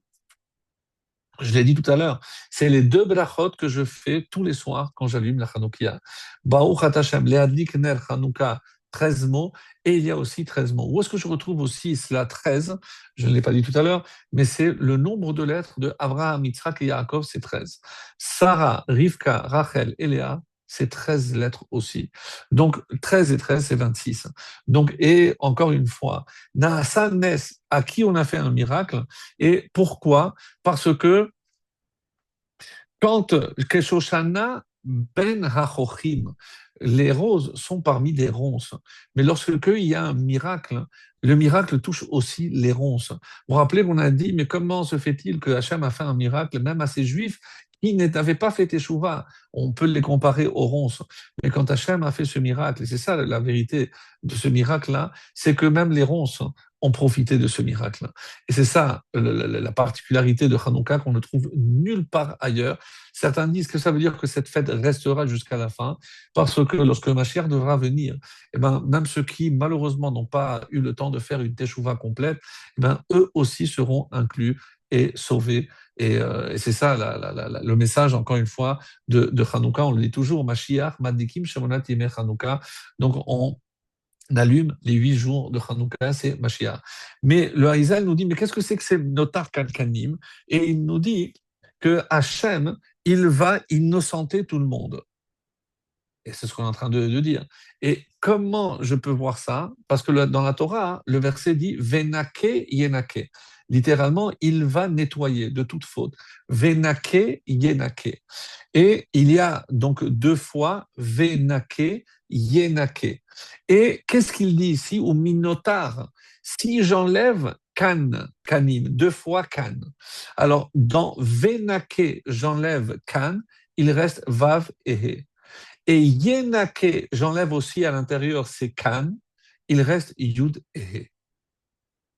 Je l'ai dit tout à l'heure, c'est les 2 brachot que je fais tous les soirs quand j'allume la Hanoukia. Baruch Hashem, Leadlik Ner Hanouka, 13 mots, et il y a aussi 13 mots. Où est-ce que je retrouve aussi cela 13? Je ne l'ai pas dit tout à l'heure, mais c'est le nombre de lettres de Abraham, Yitzhak et Yaakov, c'est 13. Sarah, Rivka, Rachel et Léa, c'est 13 lettres aussi. Donc 13 et 13, c'est 26. Donc, et encore une fois, Naasan Nes, à qui on a fait un miracle, et pourquoi? Parce que quand Keshoshana ben Hachochim, les roses sont parmi des ronces. Mais lorsque il y a un miracle, le miracle touche aussi les ronces. Vous vous rappelez qu'on a dit, mais comment se fait-il que Hachem a fait un miracle, même à ces juifs qui n'avaient pas fait Teshuvah? On peut les comparer aux ronces. Mais quand Hachem a fait ce miracle, et c'est ça la vérité de ce miracle-là, c'est que même les ronces ont profité de ce miracle. Et c'est ça la particularité de Hanouka qu'on ne trouve nulle part ailleurs. Certains disent que ça veut dire que cette fête restera jusqu'à la fin, parce que lorsque Mashiach devra venir, eh ben, même ceux qui malheureusement n'ont pas eu le temps de faire une teshuva complète, eh ben, eux aussi seront inclus et sauvés. Et c'est ça le message, encore une fois, de Hanouka. On le dit toujours, Mashiach, Madikim, Shemonat Yemei Hanouka. Donc on allume les 8 jours de Hanouka, c'est Mashiach. Mais le Haïzal nous dit, mais qu'est-ce que c'est que ces notar Kalkanim? Et il nous dit que Hachem, il va innocenter tout le monde. Et c'est ce qu'on est en train de dire. Et comment je peux voir ça? Parce que dans la Torah, le verset dit Venake yenake. Littéralement, il va nettoyer de toute faute. Venake yenake. Et il y a donc 2 fois Venake yenake. Et qu'est-ce qu'il dit ici au Minotar? Si j'enlève kan, kanim, 2 fois kan. Alors, dans Venake, j'enlève kan, il reste vav et he. Et Yenake, j'enlève aussi à l'intérieur ces kan, il reste Yud et He.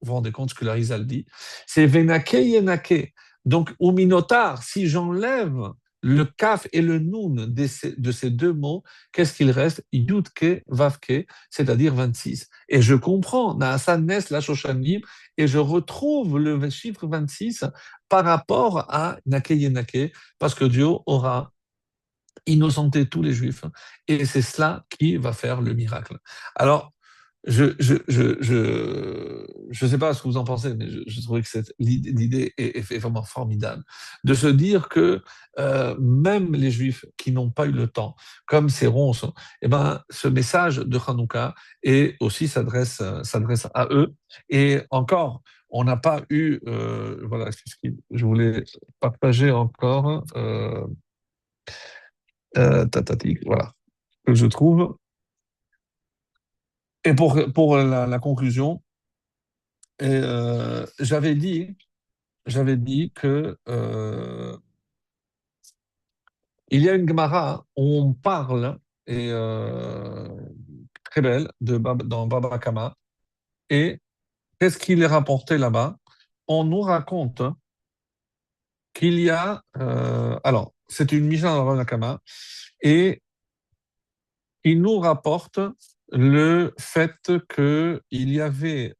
Vous vous rendez compte ce que la Rizal dit? C'est Venake, Yenake. Donc, au Minotar, si j'enlève le kaf et le nun de ces 2 mots, qu'est-ce qu'il reste? Yudke, Vavke, c'est-à-dire 26. Et je comprends, Naasan Nes, la Shoshanim, et je retrouve le chiffre 26 par rapport à Nake, Yenake, parce que Dieu aura innocenter tous les juifs. Et c'est cela qui va faire le miracle. Alors, je sais pas ce que vous en pensez, mais je trouvais que l'idée est vraiment formidable de se dire que même les Juifs qui n'ont pas eu le temps, comme ces ronces, eh ben, ce message de Hanouka et aussi s'adresse à eux. Et encore, on n'a pas eu, voilà, c'est ce que je voulais partager encore, voilà, que je trouve. Et pour la conclusion, j'avais dit que il y a une Gemara où on parle, et très belle, dans Baba Kama, et qu'est-ce qu'il est rapporté là-bas? On nous raconte qu'il y a, alors, c'est une Mishnah dans Baba Kama, et il nous rapporte le fait qu'il y avait,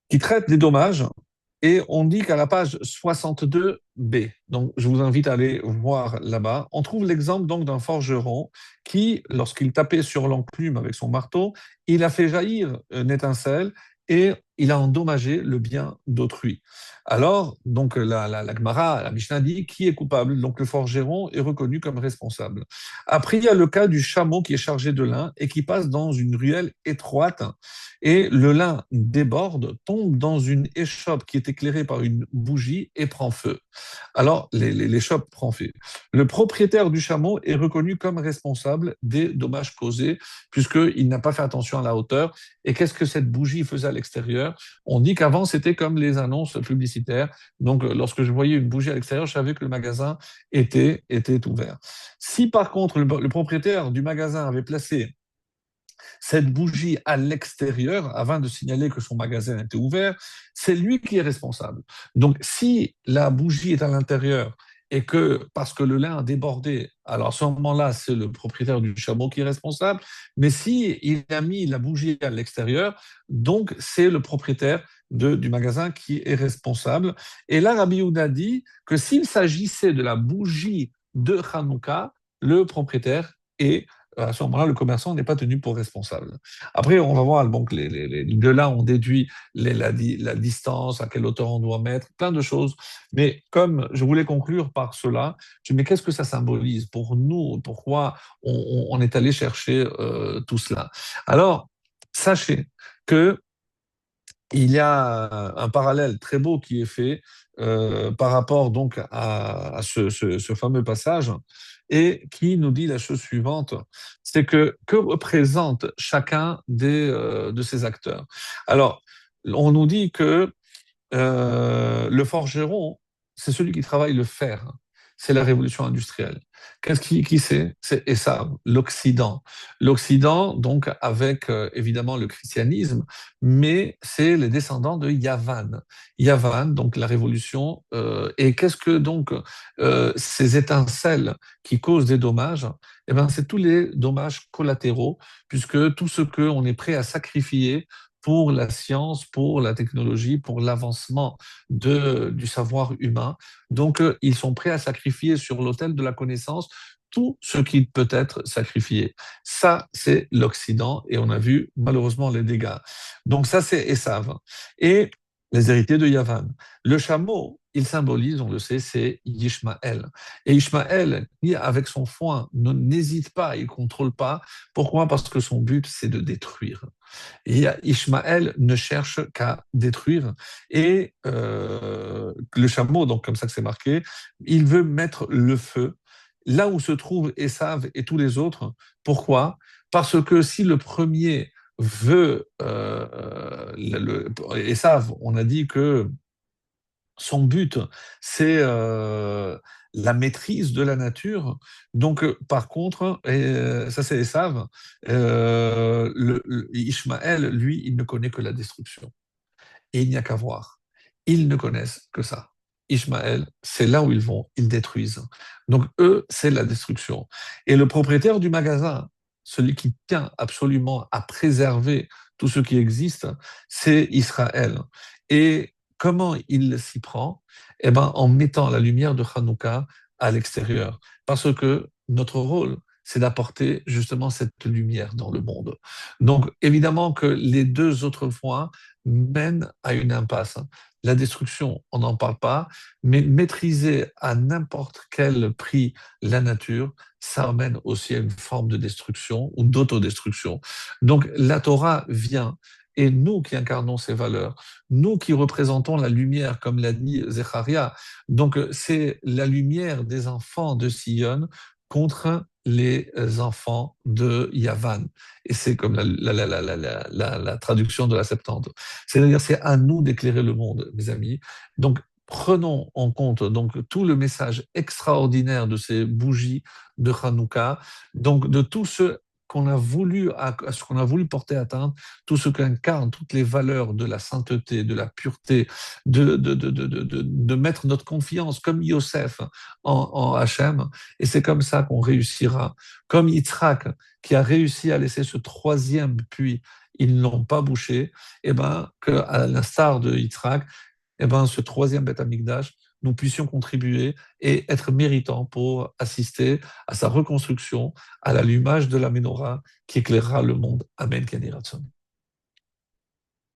qui traite des dommages. Et on dit qu'à la page 62b, donc je vous invite à aller voir là-bas, on trouve l'exemple donc d'un forgeron qui, lorsqu'il tapait sur l'enclume avec son marteau, il a fait jaillir une étincelle et il a endommagé le bien d'autrui. Alors, donc la Gemara, la Mishnah dit qui est coupable. Donc le forgeron est reconnu comme responsable. Après, il y a le cas du chameau qui est chargé de lin et qui passe dans une ruelle étroite et le lin déborde, tombe dans une échoppe qui est éclairée par une bougie et prend feu. Alors, l'échoppe prend feu. Le propriétaire du chameau est reconnu comme responsable des dommages causés, puisqu'il n'a pas fait attention à la hauteur. Et qu'est-ce que cette bougie faisait à l'extérieur? On dit qu'avant, c'était comme les annonces publicitaires. Donc, lorsque je voyais une bougie à l'extérieur, je savais que le magasin était ouvert. Si par contre, le propriétaire du magasin avait placé cette bougie à l'extérieur, avant de signaler que son magasin était ouvert, c'est lui qui est responsable. Donc, si la bougie est à l'intérieur et que, parce que le lin a débordé, alors à ce moment-là, c'est le propriétaire du chameau qui est responsable, mais si il a mis la bougie à l'extérieur, donc c'est le propriétaire du magasin qui est responsable. Et là, Rabbi Yehuda dit que s'il s'agissait de la bougie de Hanouka, le propriétaire est à ce moment-là, le commerçant n'est pas tenu pour responsable. Après, on va voir, donc, de là, on déduit la distance, à quelle hauteur on doit mettre, plein de choses. Mais comme je voulais conclure par cela, je me dis, mais qu'est-ce que ça symbolise pour nous? Pourquoi on est allé chercher tout cela? Alors, sachez que il y a un parallèle très beau qui est fait par rapport donc à ce fameux passage et qui nous dit la chose suivante, c'est que représente chacun de ces acteurs. Alors, on nous dit que le forgeron, c'est celui qui travaille le fer. C'est la révolution industrielle. Qui c'est? C'est Esav, l'Occident. L'Occident, donc, avec évidemment le christianisme, mais c'est les descendants de Yavan. Yavan, donc la révolution. Et qu'est-ce que donc ces étincelles qui causent des dommages? Eh ben, c'est tous les dommages collatéraux, puisque tout ce qu'on est prêt à sacrifier pour la science, pour la technologie, pour l'avancement du savoir humain. Donc, ils sont prêts à sacrifier sur l'autel de la connaissance tout ce qui peut être sacrifié. Ça, c'est l'Occident, et on a vu malheureusement les dégâts. Donc ça, c'est Esav. Et les héritiers de Yavan. Le chameau, il symbolise, on le sait, c'est Ishmaël. Et Ishmaël, avec son foin, n'hésite pas, il ne contrôle pas. Pourquoi? Parce que son but, c'est de détruire. Et Ishmaël ne cherche qu'à détruire. Et le chameau, donc comme ça que c'est marqué, il veut mettre le feu là où se trouvent Esav et tous les autres. Pourquoi? Parce que si le premier veut Esav, on a dit que son but, c'est la maîtrise de la nature. Donc, par contre, ça c'est Esav, Ishmaël, lui, il ne connaît que la destruction. Et il n'y a qu'à voir. Ils ne connaissent que ça. Ishmaël, c'est là où ils vont, ils détruisent. Donc, eux, c'est la destruction. Et le propriétaire du magasin, celui qui tient absolument à préserver tout ce qui existe, c'est Israël. Et comment il s'y prend? Eh ben, en mettant la lumière de Hanouka à l'extérieur. Parce que notre rôle, c'est d'apporter justement cette lumière dans le monde. Donc, évidemment que les deux autres points mènent à une impasse. La destruction, on n'en parle pas, mais maîtriser à n'importe quel prix la nature, ça amène aussi à une forme de destruction ou d'autodestruction. Donc, la Torah vient et nous qui incarnons ces valeurs, nous qui représentons la lumière, comme l'a dit Zecharia. Donc, c'est la lumière des enfants de Sion contre les enfants de Yavan. Et c'est comme la traduction de la Septante. C'est-à-dire, c'est à nous d'éclairer le monde, mes amis. Donc, prenons en compte donc tout le message extraordinaire de ces bougies de Hanouka, donc de tout ce qu'on a voulu, à ce qu'on a voulu porter atteinte, tout ce qu'incarne toutes les valeurs de la sainteté, de la pureté, de mettre notre confiance comme Yosef en Hachem, et c'est comme ça qu'on réussira. Comme Yitzhak, qui a réussi à laisser ce troisième puits, ils ne l'ont pas bouché, et ben, qu'à l'instar de Yitzhak, et ben, ce troisième Beth Amikdash, nous puissions contribuer et être méritants pour assister à sa reconstruction, à l'allumage de la menorah qui éclairera le monde. Amen, Kenny Ratson.